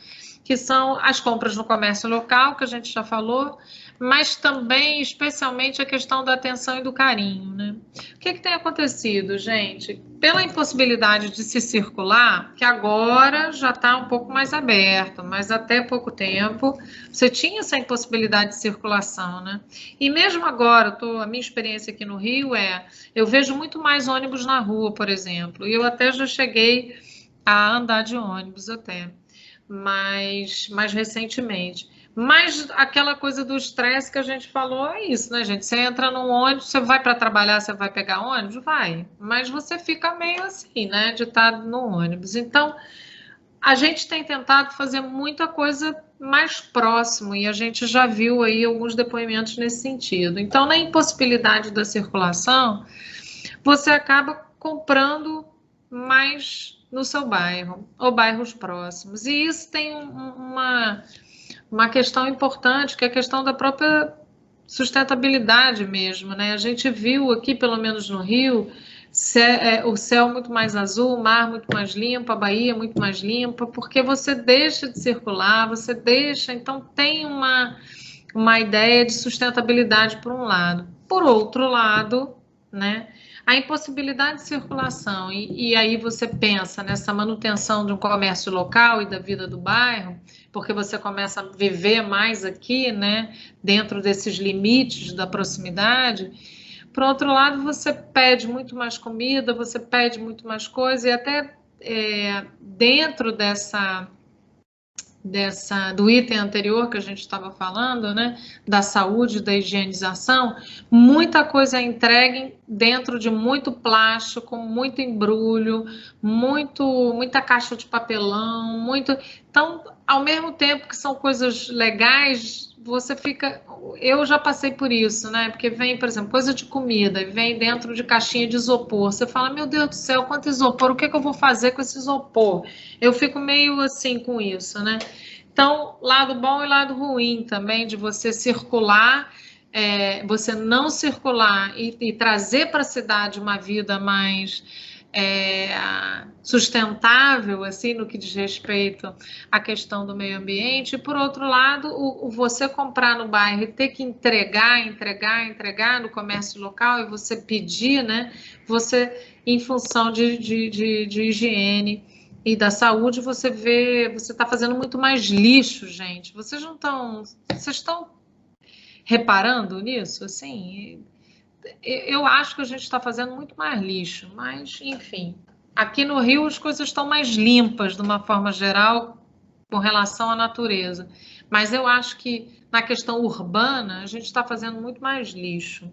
que são as compras no comércio local, que a gente já falou, mas também, especialmente, a questão da atenção e do carinho, né? O que tem acontecido, gente? Pela impossibilidade de se circular, que agora já está um pouco mais aberto, mas até pouco tempo você tinha essa impossibilidade de circulação, né? E mesmo agora, a minha experiência aqui no Rio eu vejo muito mais ônibus na rua, por exemplo, e eu até já cheguei a andar de ônibus até, mais recentemente. Mas aquela coisa do estresse que a gente falou é isso, né, gente? Você entra num ônibus, você vai para trabalhar, você vai pegar ônibus? Vai. Mas você fica meio assim, né, de estar no ônibus. Então, a gente tem tentado fazer muita coisa mais próximo e a gente já viu aí alguns depoimentos nesse sentido. Então, na impossibilidade da circulação, você acaba comprando mais no seu bairro ou bairros próximos. E isso tem uma questão importante, que é a questão da própria sustentabilidade mesmo, né? A gente viu aqui, pelo menos no Rio, o céu muito mais azul, o mar muito mais limpo, a Bahia muito mais limpa, porque você deixa de circular, você deixa, então tem uma ideia de sustentabilidade por um lado. Por outro lado, né, a impossibilidade de circulação, e aí você pensa nessa manutenção de um comércio local e da vida do bairro, porque você começa a viver mais aqui, né, dentro desses limites da proximidade. Por outro lado, você pede muito mais comida, você pede muito mais coisa, e até dentro do item anterior que a gente estava falando, né, da saúde, da higienização, muita coisa é entregue dentro de muito plástico, muito embrulho, muita caixa de papelão, Então, ao mesmo tempo que são coisas legais, você fica... Eu já passei por isso, né? Porque vem, por exemplo, coisa de comida, e vem dentro de caixinha de isopor. Você fala, meu Deus do céu, quanto isopor, o que eu vou fazer com esse isopor? Eu fico meio assim com isso, né? Então, lado bom e lado ruim também de você circular, você não circular e trazer para a cidade uma vida mais sustentável, assim, no que diz respeito à questão do meio ambiente. E, por outro lado, você comprar no bairro e ter que entregar no comércio local e você pedir, né? Você, em função de higiene e da saúde, você está fazendo muito mais lixo, gente. Vocês estão reparando nisso? Assim, eu acho que a gente está fazendo muito mais lixo, mas, enfim, aqui no Rio as coisas estão mais limpas, de uma forma geral, com relação à natureza. Mas eu acho que, na questão urbana, a gente está fazendo muito mais lixo.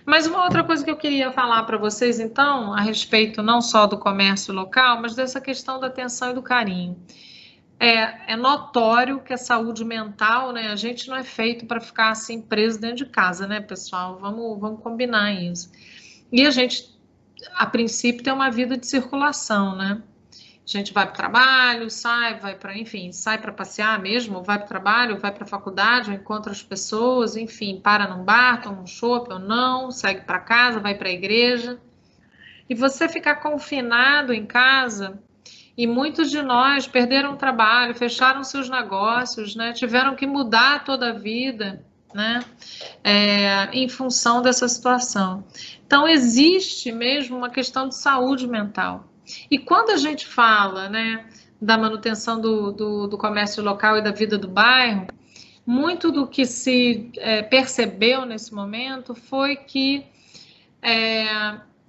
Mas uma outra coisa que eu queria falar para vocês, então, a respeito não só do comércio local, mas dessa questão da atenção e do carinho. É notório que a saúde mental, né, a gente não é feito para ficar assim preso dentro de casa, né, pessoal? Vamos combinar isso. E a gente, a princípio, tem uma vida de circulação, né? A gente vai para o trabalho, sai para passear mesmo, vai para o trabalho, vai para a faculdade, encontra as pessoas, enfim, para num bar, toma um chopp ou não, segue para casa, vai para a igreja. E você ficar confinado em casa... E muitos de nós perderam o trabalho, fecharam seus negócios, né? Tiveram que mudar toda a vida, né? Em função dessa situação. Então, existe mesmo uma questão de saúde mental. E quando a gente fala, né, da manutenção do comércio local e da vida do bairro, muito do que se percebeu nesse momento foi que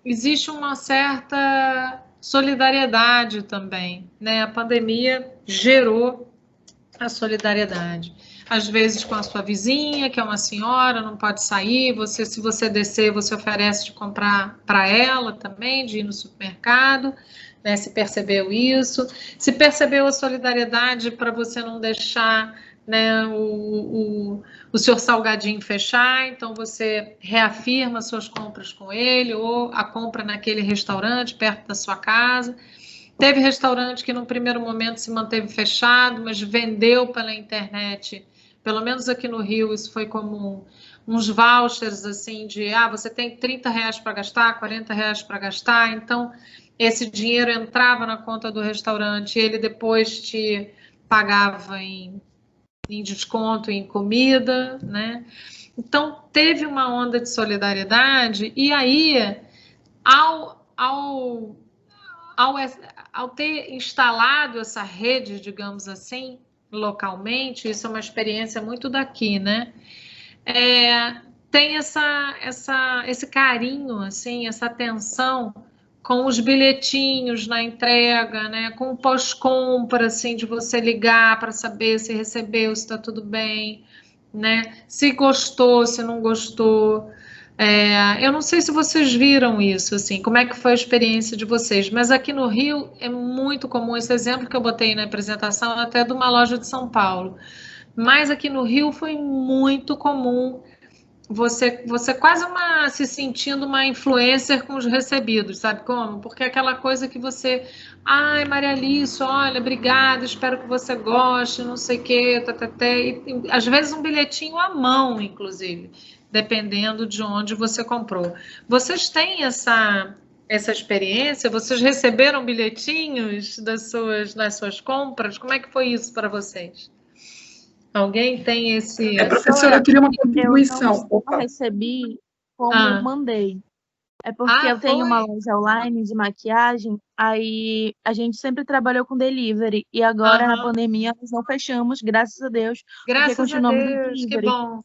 existe uma certa... solidariedade também, né? A pandemia gerou a solidariedade. às vezes com a sua vizinha, que é uma senhora, não pode sair, se você descer, você oferece de comprar para ela também, de ir no supermercado, né, se percebeu isso, se percebeu a solidariedade para você não deixar, né, o seu salgadinho fechar, então você reafirma suas compras com ele, ou a compra naquele restaurante perto da sua casa. Teve restaurante que no primeiro momento se manteve fechado, mas vendeu pela internet, pelo menos aqui no Rio isso foi comum, uns vouchers assim de, você tem R$30 para gastar, R$40 para gastar, então esse dinheiro entrava na conta do restaurante e ele depois te pagava em desconto em comida, né? Então teve uma onda de solidariedade e aí ao ter instalado essa rede, digamos assim, localmente, isso é uma experiência muito daqui, né? Tem esse carinho, assim, essa atenção com os bilhetinhos na entrega, né? Com o pós-compra, assim, de você ligar para saber se recebeu, se está tudo bem, né? Se gostou, se não gostou. Eu não sei se vocês viram isso, assim, como é que foi a experiência de vocês, mas aqui no Rio é muito comum, esse exemplo que eu botei na apresentação até de uma loja de São Paulo, mas aqui no Rio foi muito comum você quase se sentindo uma influencer com os recebidos, sabe como? Porque aquela coisa que você, Maria Alice, olha, obrigada, espero que você goste, não sei o quê, e às vezes um bilhetinho à mão, inclusive, dependendo de onde você comprou. Vocês têm essa experiência? Vocês receberam bilhetinhos nas suas compras? Como é que foi isso para vocês? Alguém tem esse... Professora, eu queria uma contribuição. Eu não recebi como eu mandei. É porque eu tenho uma loja online de maquiagem, aí a gente sempre trabalhou com delivery, e agora na pandemia nós não fechamos, graças a Deus, porque continuamos no delivery. Que bom.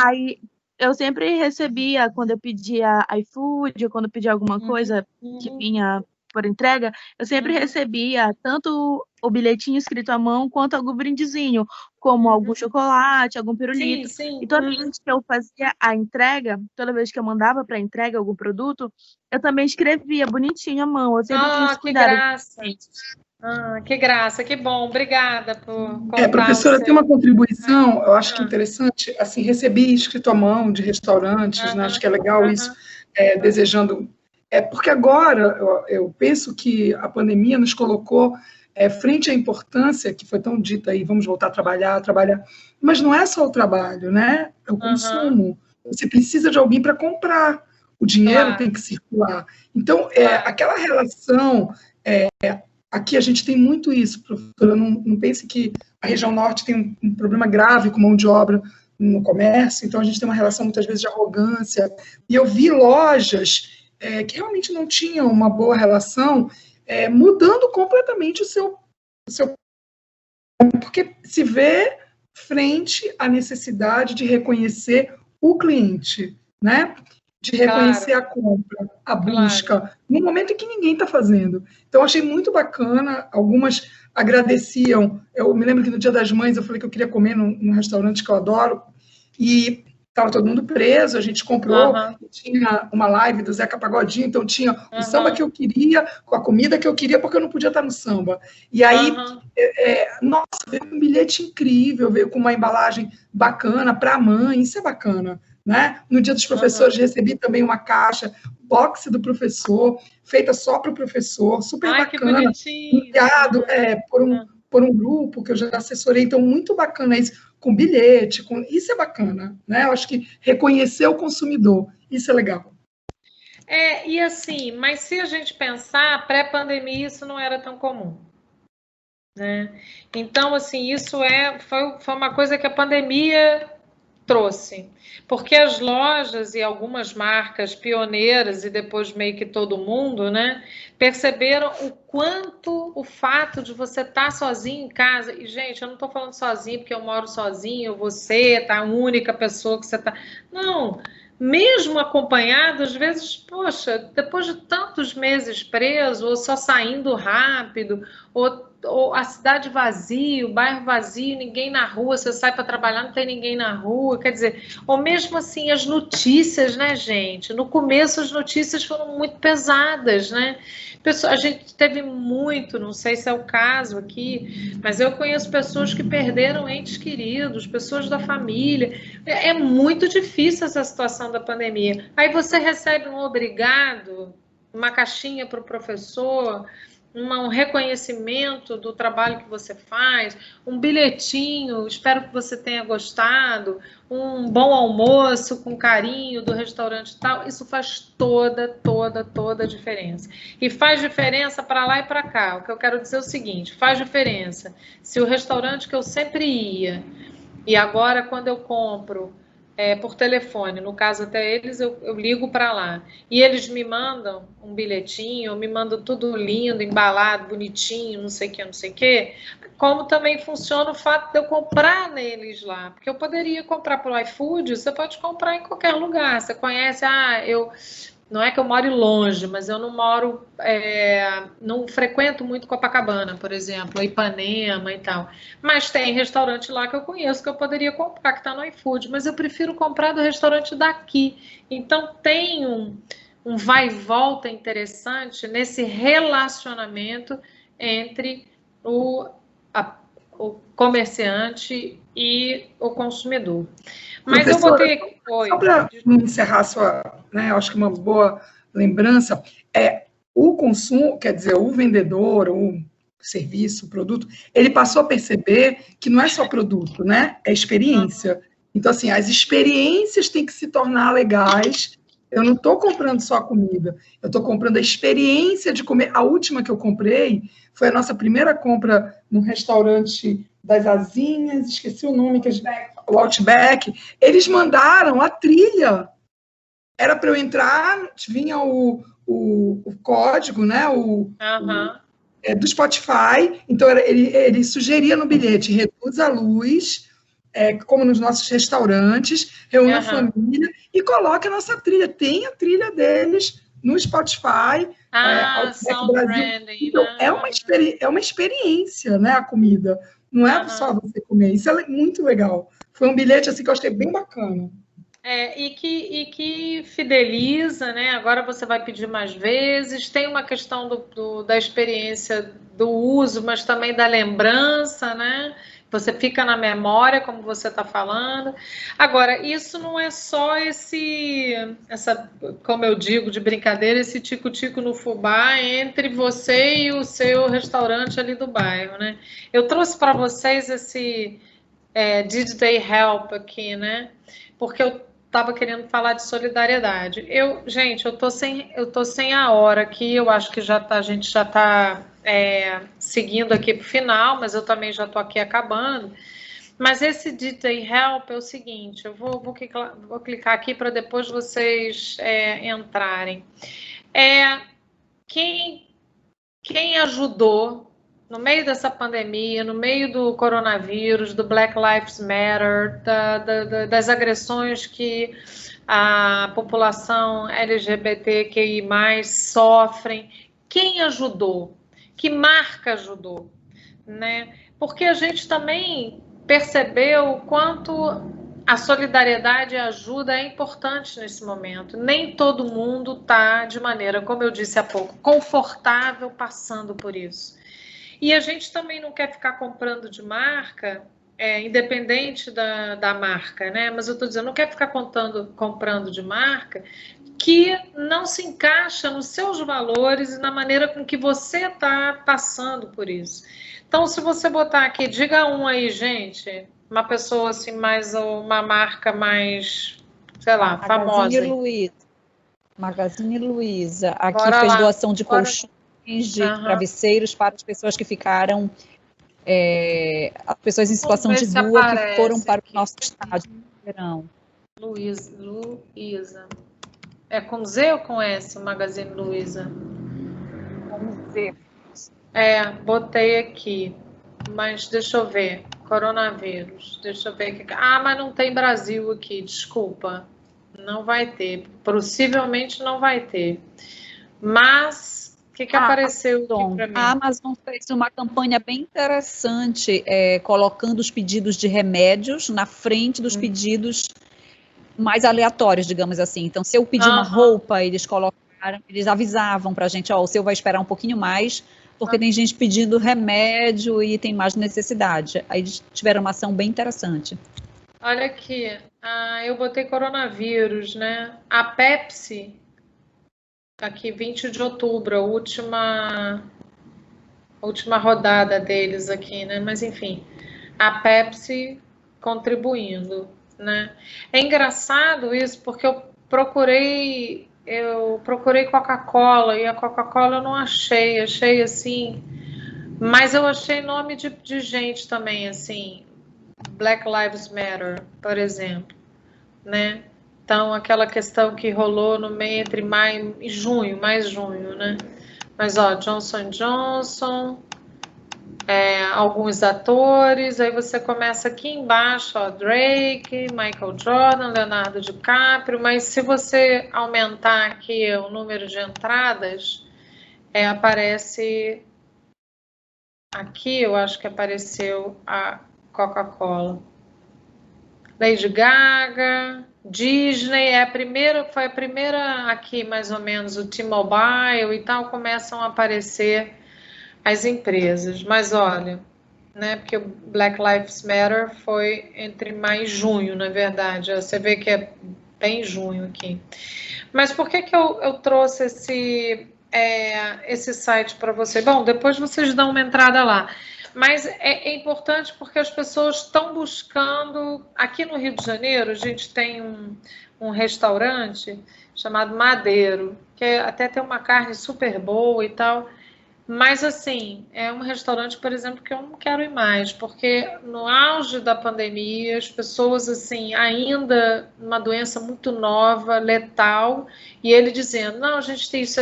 Aí eu sempre recebia, quando eu pedia iFood, ou quando eu pedia alguma coisa que vinha por entrega, eu sempre recebia tanto o bilhetinho escrito à mão, quanto algum brindezinho, como algum chocolate, algum pirulito. Sim. E toda vez que eu fazia a entrega, toda vez que eu mandava para entrega algum produto, eu também escrevia bonitinho à mão. Eu sempre tinha esse cuidado. Que graça, que bom. Obrigada por contar. Professora, tem uma contribuição, eu acho que interessante, assim, recebi escrito à mão de restaurantes, né, acho que é legal isso, desejando... porque agora eu penso que a pandemia nos colocou frente à importância que foi tão dita aí, vamos voltar a trabalhar, mas não é só o trabalho, né? É o consumo. Você precisa de alguém para comprar, o dinheiro tem que circular. Então, aquela relação, aqui a gente tem muito isso, professora, não pense que a região norte tem um problema grave com mão de obra no comércio, então a gente tem uma relação muitas vezes de arrogância, e eu vi lojas que realmente não tinham uma boa relação, mudando completamente o seu... Porque se vê frente à necessidade de reconhecer o cliente, né? De reconhecer a compra, a busca, no momento em que ninguém está fazendo. Então, achei muito bacana, algumas agradeciam. Eu me lembro que no Dia das Mães eu falei que eu queria comer num restaurante que eu adoro, e estava todo mundo preso, a gente comprou, tinha uma live do Zeca Pagodinho, então tinha o samba que eu queria, com a comida que eu queria, porque eu não podia estar no samba. E aí, nossa, veio um bilhete incrível, veio com uma embalagem bacana para a mãe, isso é bacana, né? No Dia dos Professores, recebi também uma caixa, box do professor, feita só para o professor, super bacana, enviado por um grupo que eu já assessorei, então muito bacana isso, com bilhete, isso é bacana, né? Eu acho que reconhecer o consumidor, isso é legal. E assim, mas se a gente pensar, pré-pandemia isso não era tão comum, né? Então, assim, isso foi uma coisa que a pandemia trouxe, porque as lojas e algumas marcas pioneiras e depois meio que todo mundo, né, perceberam o quanto o fato de você estar sozinho em casa, e gente, eu não estou falando sozinho porque eu moro sozinho, você tá a única pessoa que você tá, não, mesmo acompanhado, às vezes, poxa, depois de tantos meses preso, ou só saindo rápido, ou a cidade vazia, o bairro vazio, ninguém na rua, você sai para trabalhar, não tem ninguém na rua, quer dizer, ou mesmo assim as notícias, né, gente? No começo as notícias foram muito pesadas, né? A gente teve muito, não sei se é o caso aqui, mas eu conheço pessoas que perderam entes queridos, pessoas da família. É muito difícil essa situação da pandemia. Aí você recebe um obrigado, uma caixinha para o professor, um reconhecimento do trabalho que você faz, um bilhetinho, espero que você tenha gostado, um bom almoço com carinho do restaurante e tal, isso faz toda a diferença. E faz diferença para lá e para cá. O que eu quero dizer é o seguinte, faz diferença. Se o restaurante que eu sempre ia, e agora quando eu compro por telefone, no caso até eles, eu ligo para lá. E eles me mandam um bilhetinho, me mandam tudo lindo, embalado, bonitinho, não sei o que. Como também funciona o fato de eu comprar neles lá. Porque eu poderia comprar pelo iFood, você pode comprar em qualquer lugar. Você conhece, não é que eu moro longe, mas eu não moro, não frequento muito Copacabana, por exemplo, Ipanema e tal. Mas tem restaurante lá que eu conheço, que eu poderia comprar, que está no iFood, mas eu prefiro comprar do restaurante daqui. Então tem um vai e volta interessante nesse relacionamento entre o comerciante e o consumidor. Mas eu botei aqui... Só para encerrar acho que uma boa lembrança, o consumo, quer dizer, o vendedor, o serviço, o produto, ele passou a perceber que não é só produto, né? É experiência. Então, assim, as experiências têm que se tornar legais. Eu não estou comprando só a comida, eu estou comprando a experiência de comer. A última que eu comprei foi a nossa primeira compra num restaurante das Asinhas, esqueci o nome, o Outback. Eles mandaram a trilha. Era para eu entrar, vinha o código, né? Do Spotify. Então, ele sugeria no bilhete, reduz a luz, como nos nossos restaurantes, reúne a família e coloca a nossa trilha. Tem a trilha deles no Spotify. Sound branding, então, né? é uma experiência, né, a comida. Não é só você comer. Isso é muito legal. Foi um bilhete assim, que eu achei bem bacana. E que fideliza, né? Agora você vai pedir mais vezes. Tem uma questão da experiência do uso, mas também da lembrança, né? Você fica na memória, como você está falando. Agora, isso não é só como eu digo, de brincadeira, esse tico-tico no fubá entre você e o seu restaurante ali do bairro, né? Eu trouxe para vocês esse Did They Help aqui, né? Porque eu estava querendo falar de solidariedade. Gente, eu tô sem a hora aqui, eu acho que a gente já está seguindo aqui para o final, mas eu também já estou aqui acabando. Mas esse Did They Help é o seguinte, eu vou clicar aqui para depois vocês entrarem. Quem ajudou no meio dessa pandemia, no meio do coronavírus, do Black Lives Matter, das agressões que a população LGBTQI+, sofrem, quem ajudou? Que marca ajudou? Né? Porque a gente também percebeu o quanto a solidariedade e a ajuda é importante nesse momento. Nem todo mundo está, de maneira, como eu disse há pouco, confortável passando por isso. E a gente também não quer ficar comprando de marca, independente da marca, né? Mas eu estou dizendo, não quer ficar comprando de marca que não se encaixa nos seus valores e na maneira com que você está passando por isso. Então, se você botar aqui, diga um aí, gente, uma pessoa assim, uma marca mais, sei lá, famosa. Magazine Luiza. Aqui fez doação de colchões, de travesseiros para as pessoas que ficaram, as pessoas em situação de rua que foram para o nosso estádio no verão. Luiza. É com Z ou com S o Magazine Luiza? Com Z. Botei aqui. Mas deixa eu ver. Coronavírus. Deixa eu ver aqui. Mas não tem Brasil aqui, desculpa. Não vai ter. Possivelmente não vai ter. Mas que apareceu aqui para mim? A Amazon fez uma campanha bem interessante, colocando os pedidos de remédios na frente dos pedidos mais aleatórios, digamos assim. Então, se eu pedir uma roupa, eles avisavam para a gente, o seu vai esperar um pouquinho mais, porque tem gente pedindo remédio e tem mais necessidade. Aí eles tiveram uma ação bem interessante. Olha aqui, eu botei coronavírus, né? A Pepsi, aqui 20 de outubro, a última rodada deles aqui, né? Mas enfim, a Pepsi contribuindo, né? É engraçado isso, porque eu procurei Coca-Cola, e a Coca-Cola eu não achei assim, mas eu achei nome de gente também, assim, Black Lives Matter, por exemplo, né? Então, aquela questão que rolou no meio entre maio e junho, mais junho, né? Mas, ó, Johnson & Johnson, alguns atores, aí você começa aqui embaixo, ó, Drake, Michael Jordan, Leonardo DiCaprio, mas se você aumentar aqui o número de entradas, aparece aqui, eu acho que apareceu a Coca-Cola. Lady Gaga, Disney, foi a primeira aqui, mais ou menos, o T-Mobile e tal, começam a aparecer as empresas. Mas olha, né, porque o Black Lives Matter foi entre maio e junho, na verdade. Você vê que é bem junho aqui. Mas por que eu trouxe esse site para você? Bom, depois vocês dão uma entrada lá. Mas é importante porque as pessoas estão buscando... Aqui no Rio de Janeiro, a gente tem um restaurante chamado Madeiro, que até tem uma carne super boa e tal. Mas, assim, é um restaurante, por exemplo, que eu não quero ir mais, porque no auge da pandemia, as pessoas, assim, ainda uma doença muito nova, letal, e ele dizendo, não, gente, isso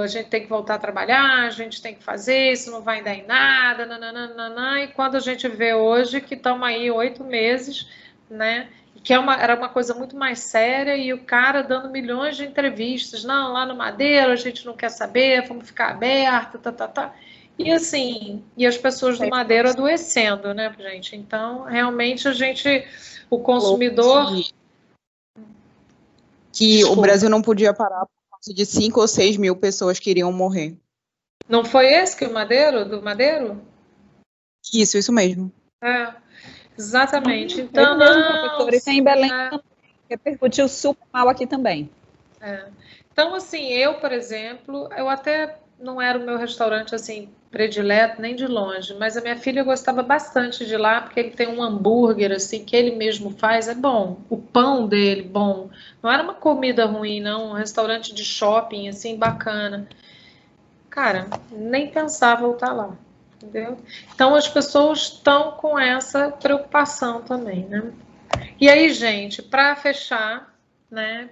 a gente tem que voltar a trabalhar, a gente tem que fazer, isso não vai dar em nada, nananana, e quando a gente vê hoje que estamos aí 8 meses, né, que era uma coisa muito mais séria, e o cara dando milhões de entrevistas, não, lá no Madeiro a gente não quer saber, vamos ficar aberto, e assim, e as pessoas do Madeiro adoecendo, né, gente, então, realmente o consumidor... Que o Brasil não podia parar de 5 ou 6 mil pessoas que iriam morrer. Não foi esse que do Madeiro? Isso mesmo. Exatamente. Então, professor, isso em Belém também, repercutiu super mal aqui também. Então, assim, eu, por exemplo, eu até não era o meu restaurante, assim, predileto, nem de longe, mas a minha filha gostava bastante de ir lá, porque ele tem um hambúrguer, assim, que ele mesmo faz, é bom. O pão dele, bom. Não era uma comida ruim, não. Um restaurante de shopping, assim, bacana. Cara, nem pensar voltar lá, entendeu? Então, as pessoas estão com essa preocupação também, né? E aí, gente, para fechar, né,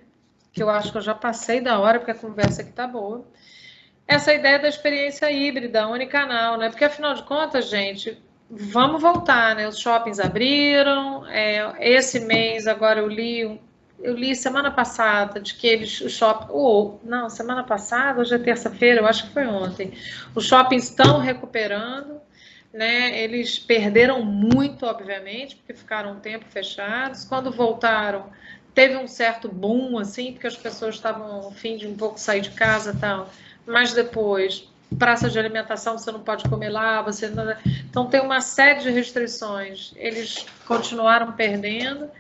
que eu acho que eu já passei da hora, porque a conversa aqui tá boa, essa ideia da experiência híbrida, unicanal, né? Porque, afinal de contas, gente, vamos voltar, né? Os shoppings abriram, esse mês, agora eu li semana passada de que semana passada, hoje é terça-feira, eu acho que foi ontem, os shoppings estão recuperando, né? Eles perderam muito, obviamente, porque ficaram um tempo fechados. Quando voltaram, teve um certo boom, assim, porque as pessoas estavam a fim de um pouco sair de casa e tal. Mas depois, praça de alimentação, você não pode comer lá, então tem uma série de restrições. Eles continuaram perdendo,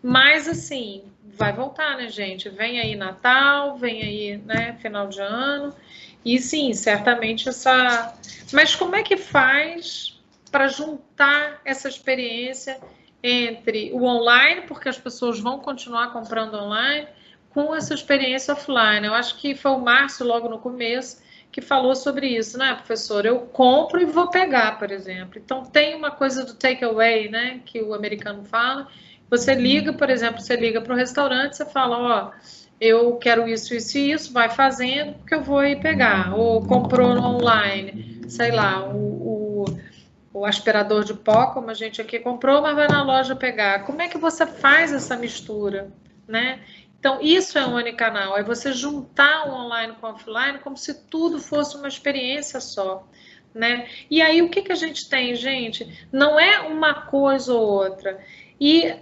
mas assim, vai voltar, né, gente? Vem aí Natal, vem aí, né, final de ano, e sim, certamente Mas como é que faz para juntar essa experiência entre o online, porque as pessoas vão continuar comprando online, com essa experiência offline? Eu acho que foi o Márcio, logo no começo, que falou sobre isso, né, professor? Eu compro e vou pegar, por exemplo. Então, tem uma coisa do takeaway, né, que o americano fala. Você liga, por exemplo, para o restaurante, você fala, ó, eu quero isso, isso e isso, vai fazendo, porque eu vou ir pegar. Ou comprou no online, sei lá, o aspirador de pó, como a gente aqui comprou, mas vai na loja pegar. Como é que você faz essa mistura, né? Então, isso é um unicanal, é você juntar o online com o offline como se tudo fosse uma experiência só, né? E aí, o que a gente tem, gente? Não é uma coisa ou outra. E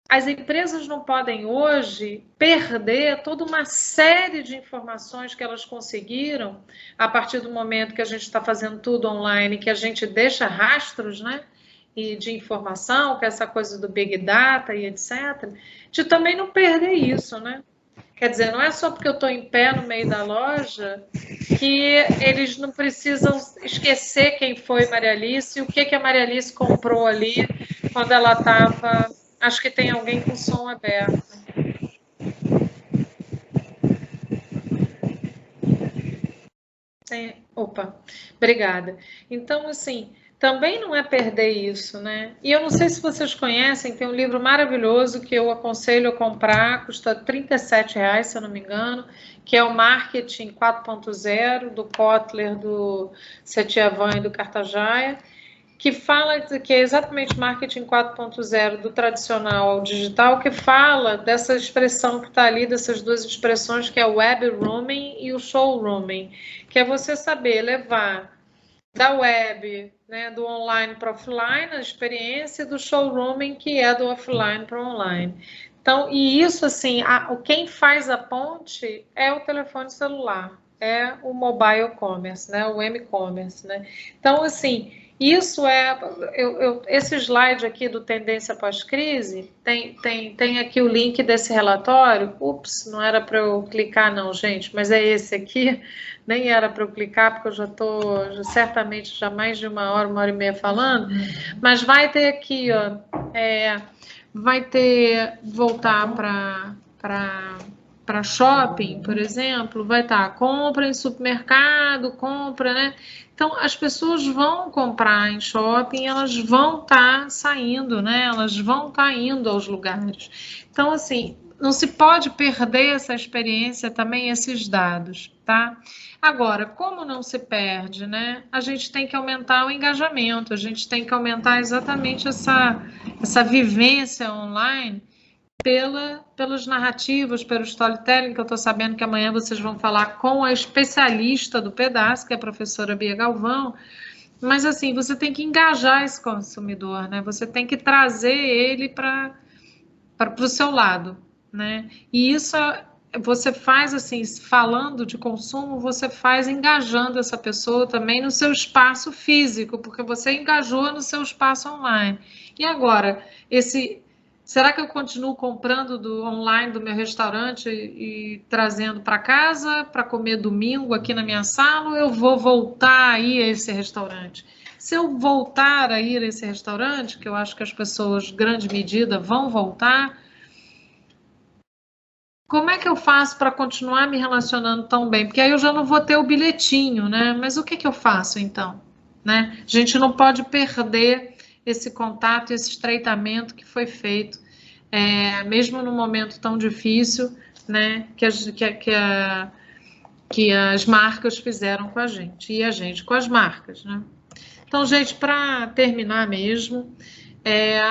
as empresas não podem hoje perder toda uma série de informações que elas conseguiram a partir do momento que a gente está fazendo tudo online, que a gente deixa rastros, né? E de informação, que é essa coisa do Big Data e etc., de também não perder isso, né? Quer dizer, não é só porque eu estou em pé no meio da loja que eles não precisam esquecer quem foi Maria Alice e o que a Maria Alice comprou ali quando ela estava... Acho que tem alguém com som aberto. Opa, obrigada. Então, assim... Também não é perder isso, né? E eu não sei se vocês conhecem, tem um livro maravilhoso que eu aconselho a comprar, custa R$37, se eu não me engano, que é o Marketing 4.0, do Kotler, do Setyavan e do Cartajaya, que fala que é exatamente Marketing 4.0 do tradicional ao digital, que fala dessa expressão que está ali, dessas duas expressões, que é o web rooming e o showrooming, que é você saber levar da web, né, do online para offline, a experiência, do showrooming, que é do offline para online. Então, e isso, assim, quem faz a ponte é o telefone celular, é o mobile commerce, né, o m-commerce, né. Então, assim, isso é... esse slide aqui do Tendência Pós-Crise, tem aqui o link desse relatório. Ups, não era para eu clicar não, gente, mas é esse aqui. Nem era para eu clicar, porque eu já estou certamente já mais de uma hora e meia falando. Mas vai ter aqui, ó, vai ter voltar para shopping, por exemplo, vai estar compra em supermercado, compra, né? Então, as pessoas vão comprar em shopping, elas vão estar saindo, né? Elas vão estar indo aos lugares. Então, assim, não se pode perder essa experiência também, esses dados, tá? Agora, como não se perde, né? A gente tem que aumentar o engajamento, a gente tem que aumentar exatamente essa vivência online pelos narrativos, pelo storytelling, que eu estou sabendo que amanhã vocês vão falar com a especialista do pedaço, que é a professora Bia Galvão. Mas, assim, você tem que engajar esse consumidor, né? Você tem que trazer ele para o seu lado, né? E isso você faz, assim, falando de consumo, você faz engajando essa pessoa também no seu espaço físico, porque você engajou no seu espaço online. E agora, será que eu continuo comprando do online do meu restaurante e trazendo para casa para comer domingo aqui na minha sala, ou eu vou voltar a ir a esse restaurante? Se eu voltar a ir a esse restaurante, que eu acho que as pessoas, grande medida, vão voltar, como é que eu faço para continuar me relacionando tão bem? Porque aí eu já não vou ter o bilhetinho, né? Mas o que eu faço, então? Né? A gente não pode perder esse contato, esse estreitamento que foi feito, mesmo num momento tão difícil, né? Que as marcas fizeram com a gente, e a gente com as marcas, né? Então, gente, para terminar mesmo,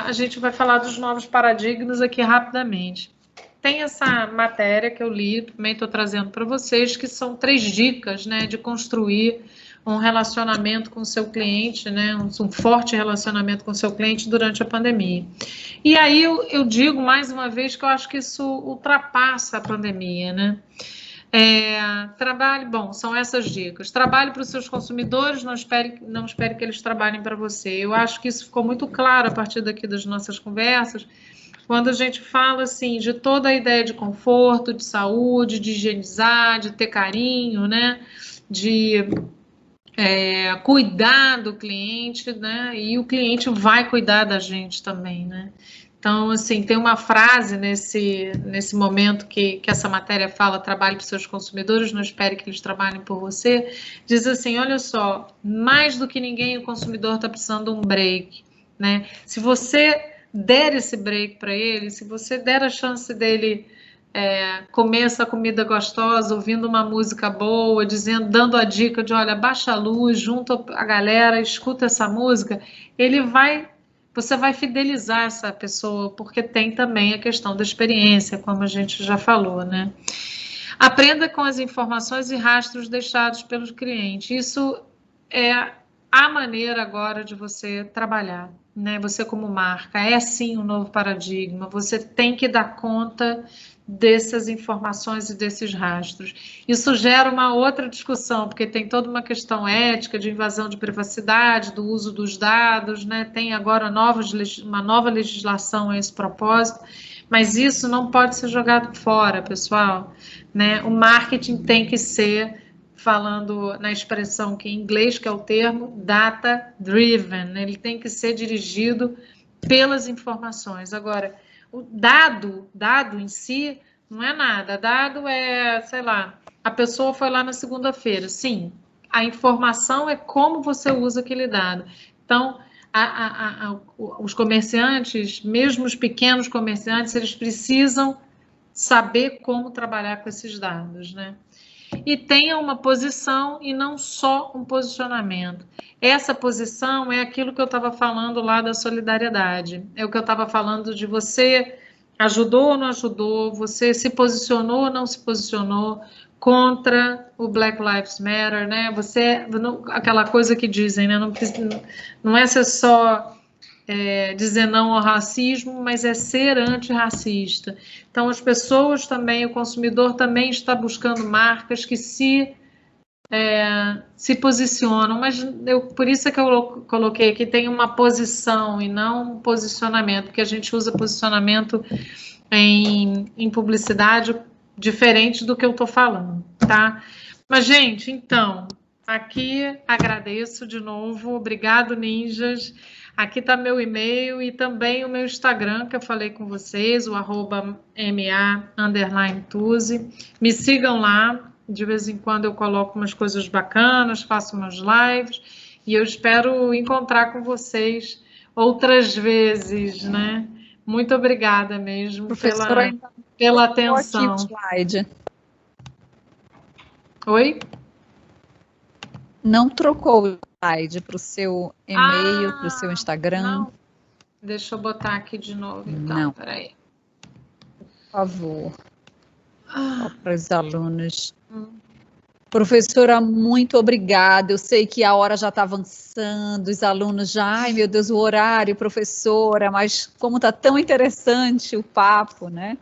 a gente vai falar dos novos paradigmas aqui rapidamente. Tem essa matéria que eu li, também estou trazendo para vocês, que são 3 dicas, né, de construir um relacionamento com o seu cliente, né, um forte relacionamento com o seu cliente durante a pandemia. E aí eu digo mais uma vez que eu acho que isso ultrapassa a pandemia, né? São essas dicas. Trabalhe para os seus consumidores, não espere que eles trabalhem para você. Eu acho que isso ficou muito claro a partir daqui das nossas conversas, quando a gente fala, assim, de toda a ideia de conforto, de saúde, de higienizar, de ter carinho, né, de cuidar do cliente, né, e o cliente vai cuidar da gente também, né. Então, assim, tem uma frase nesse momento que essa matéria fala: trabalhe para os seus consumidores, não espere que eles trabalhem por você. Diz assim, olha só, mais do que ninguém o consumidor está precisando de um break, né? Se você der esse break para ele, se você der a chance dele comer essa comida gostosa, ouvindo uma música boa, dando a dica de, olha, baixa a luz, junta a galera, escuta essa música, você vai fidelizar essa pessoa, porque tem também a questão da experiência, como a gente já falou, né? Aprenda com as informações e rastros deixados pelos clientes. Isso é a maneira agora de você trabalhar, né? Você como marca, é sim um novo paradigma. Você tem que dar conta dessas informações e desses rastros. Isso gera uma outra discussão, porque tem toda uma questão ética de invasão de privacidade, do uso dos dados, né? Tem agora uma nova legislação a esse propósito, mas isso não pode ser jogado fora, pessoal, né? O marketing tem que ser, falando na expressão que em inglês, que é o termo data-driven, né? Ele tem que ser dirigido pelas informações. Agora, o dado em si não é nada. Dado é, sei lá, a pessoa foi lá na segunda-feira. Sim, a informação é como você usa aquele dado. Então, os comerciantes, mesmo os pequenos comerciantes, eles precisam saber como trabalhar com esses dados, né? E tenha uma posição e não só um posicionamento. Essa posição é aquilo que eu estava falando lá da solidariedade. É o que eu estava falando de você ajudou ou não ajudou, você se posicionou ou não se posicionou contra o Black Lives Matter, né? Você, aquela coisa que dizem, né? Não é ser só dizer não ao racismo, mas é ser antirracista. Então, as pessoas também, o consumidor também está buscando marcas que se posicionam, mas por isso é que eu coloquei aqui, tem uma posição e não um posicionamento, porque a gente usa posicionamento em publicidade diferente do que eu estou falando, tá? Mas, gente, então, aqui agradeço de novo, obrigado, ninjas. Aqui está meu e-mail e também o meu Instagram, que eu falei com vocês, o @ma_tuzi. Me sigam lá, de vez em quando eu coloco umas coisas bacanas, faço umas lives, e eu espero encontrar com vocês outras vezes, né? Muito obrigada mesmo pela atenção. Aqui o slide. Oi? Não trocou o slide para o seu e-mail, para o seu Instagram? Não. Deixa eu botar aqui de novo, então. Não. Peraí. Por favor. Para os alunos. Professora, muito obrigada. Eu sei que a hora já está avançando, os alunos já, ai meu Deus, o horário, professora, mas como está tão interessante o papo, né?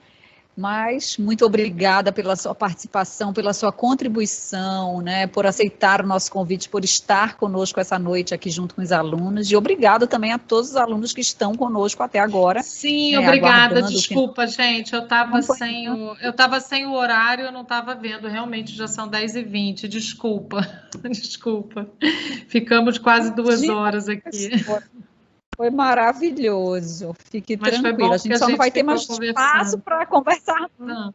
Mas muito obrigada pela sua participação, pela sua contribuição, né, por aceitar o nosso convite, por estar conosco essa noite aqui junto com os alunos, e obrigado também a todos os alunos que estão conosco até agora. Sim, obrigada, desculpa, gente, eu estava sem o horário, eu não estava vendo, realmente já são 10h20, desculpa, ficamos quase 2 horas aqui. Foi maravilhoso, fique tranquila. A gente só não vai ter mais espaço para conversar. Não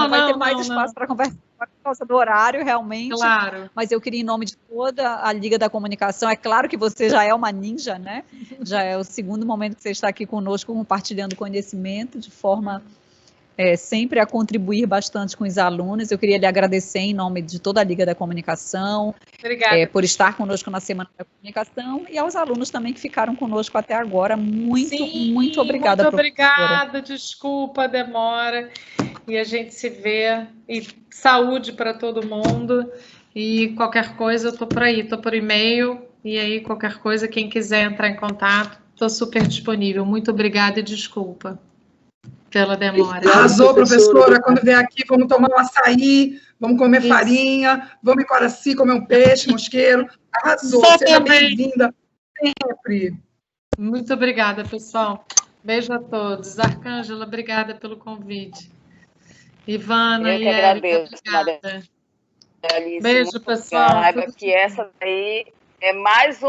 vai ter mais espaço para conversar por causa do horário, realmente. Claro. Mas eu queria, em nome de toda a Liga da Comunicação, é claro que você já é uma ninja, né? Já é o segundo momento que você está aqui conosco, compartilhando conhecimento de forma sempre a contribuir bastante com os alunos. Eu queria lhe agradecer em nome de toda a Liga da Comunicação, por estar conosco na Semana da Comunicação, e aos alunos também que ficaram conosco até agora. Muito obrigada, muito obrigada, desculpa a demora, e a gente se vê, e saúde para todo mundo, e qualquer coisa eu estou por aí, estou por e-mail, e aí qualquer coisa, quem quiser entrar em contato, estou super disponível. Muito obrigada e desculpa pela demora. Arrasou, professora. Quando vier aqui, vamos tomar um açaí, vamos comer farinha, vamos em Coraci comer um peixe, mosqueiro. Arrasou, seja bem-vinda sempre. Muito obrigada, pessoal. Beijo a todos. Arcângela, obrigada pelo convite. Ivana eu que agradeço. Obrigada. Beijo, pessoal. Que essa daí é mais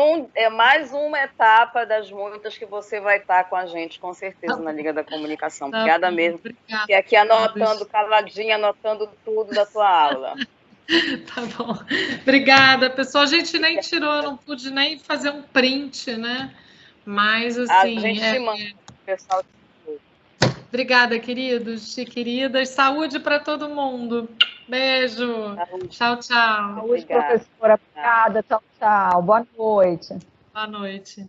uma etapa das muitas que você vai estar com a gente, com certeza, na Liga da Comunicação. Obrigada mesmo. Obrigada. E aqui anotando, caladinha, anotando tudo da tua aula. Tá bom. Obrigada, pessoal. A gente nem tirou, eu não pude nem fazer um print, né? Mas, assim... A gente te manda, pessoal. Obrigada, queridos e queridas. Saúde para todo mundo. Beijo. Saúde. Tchau, tchau. Saúde, professora. Obrigada. Tchau, tchau. Boa noite. Boa noite.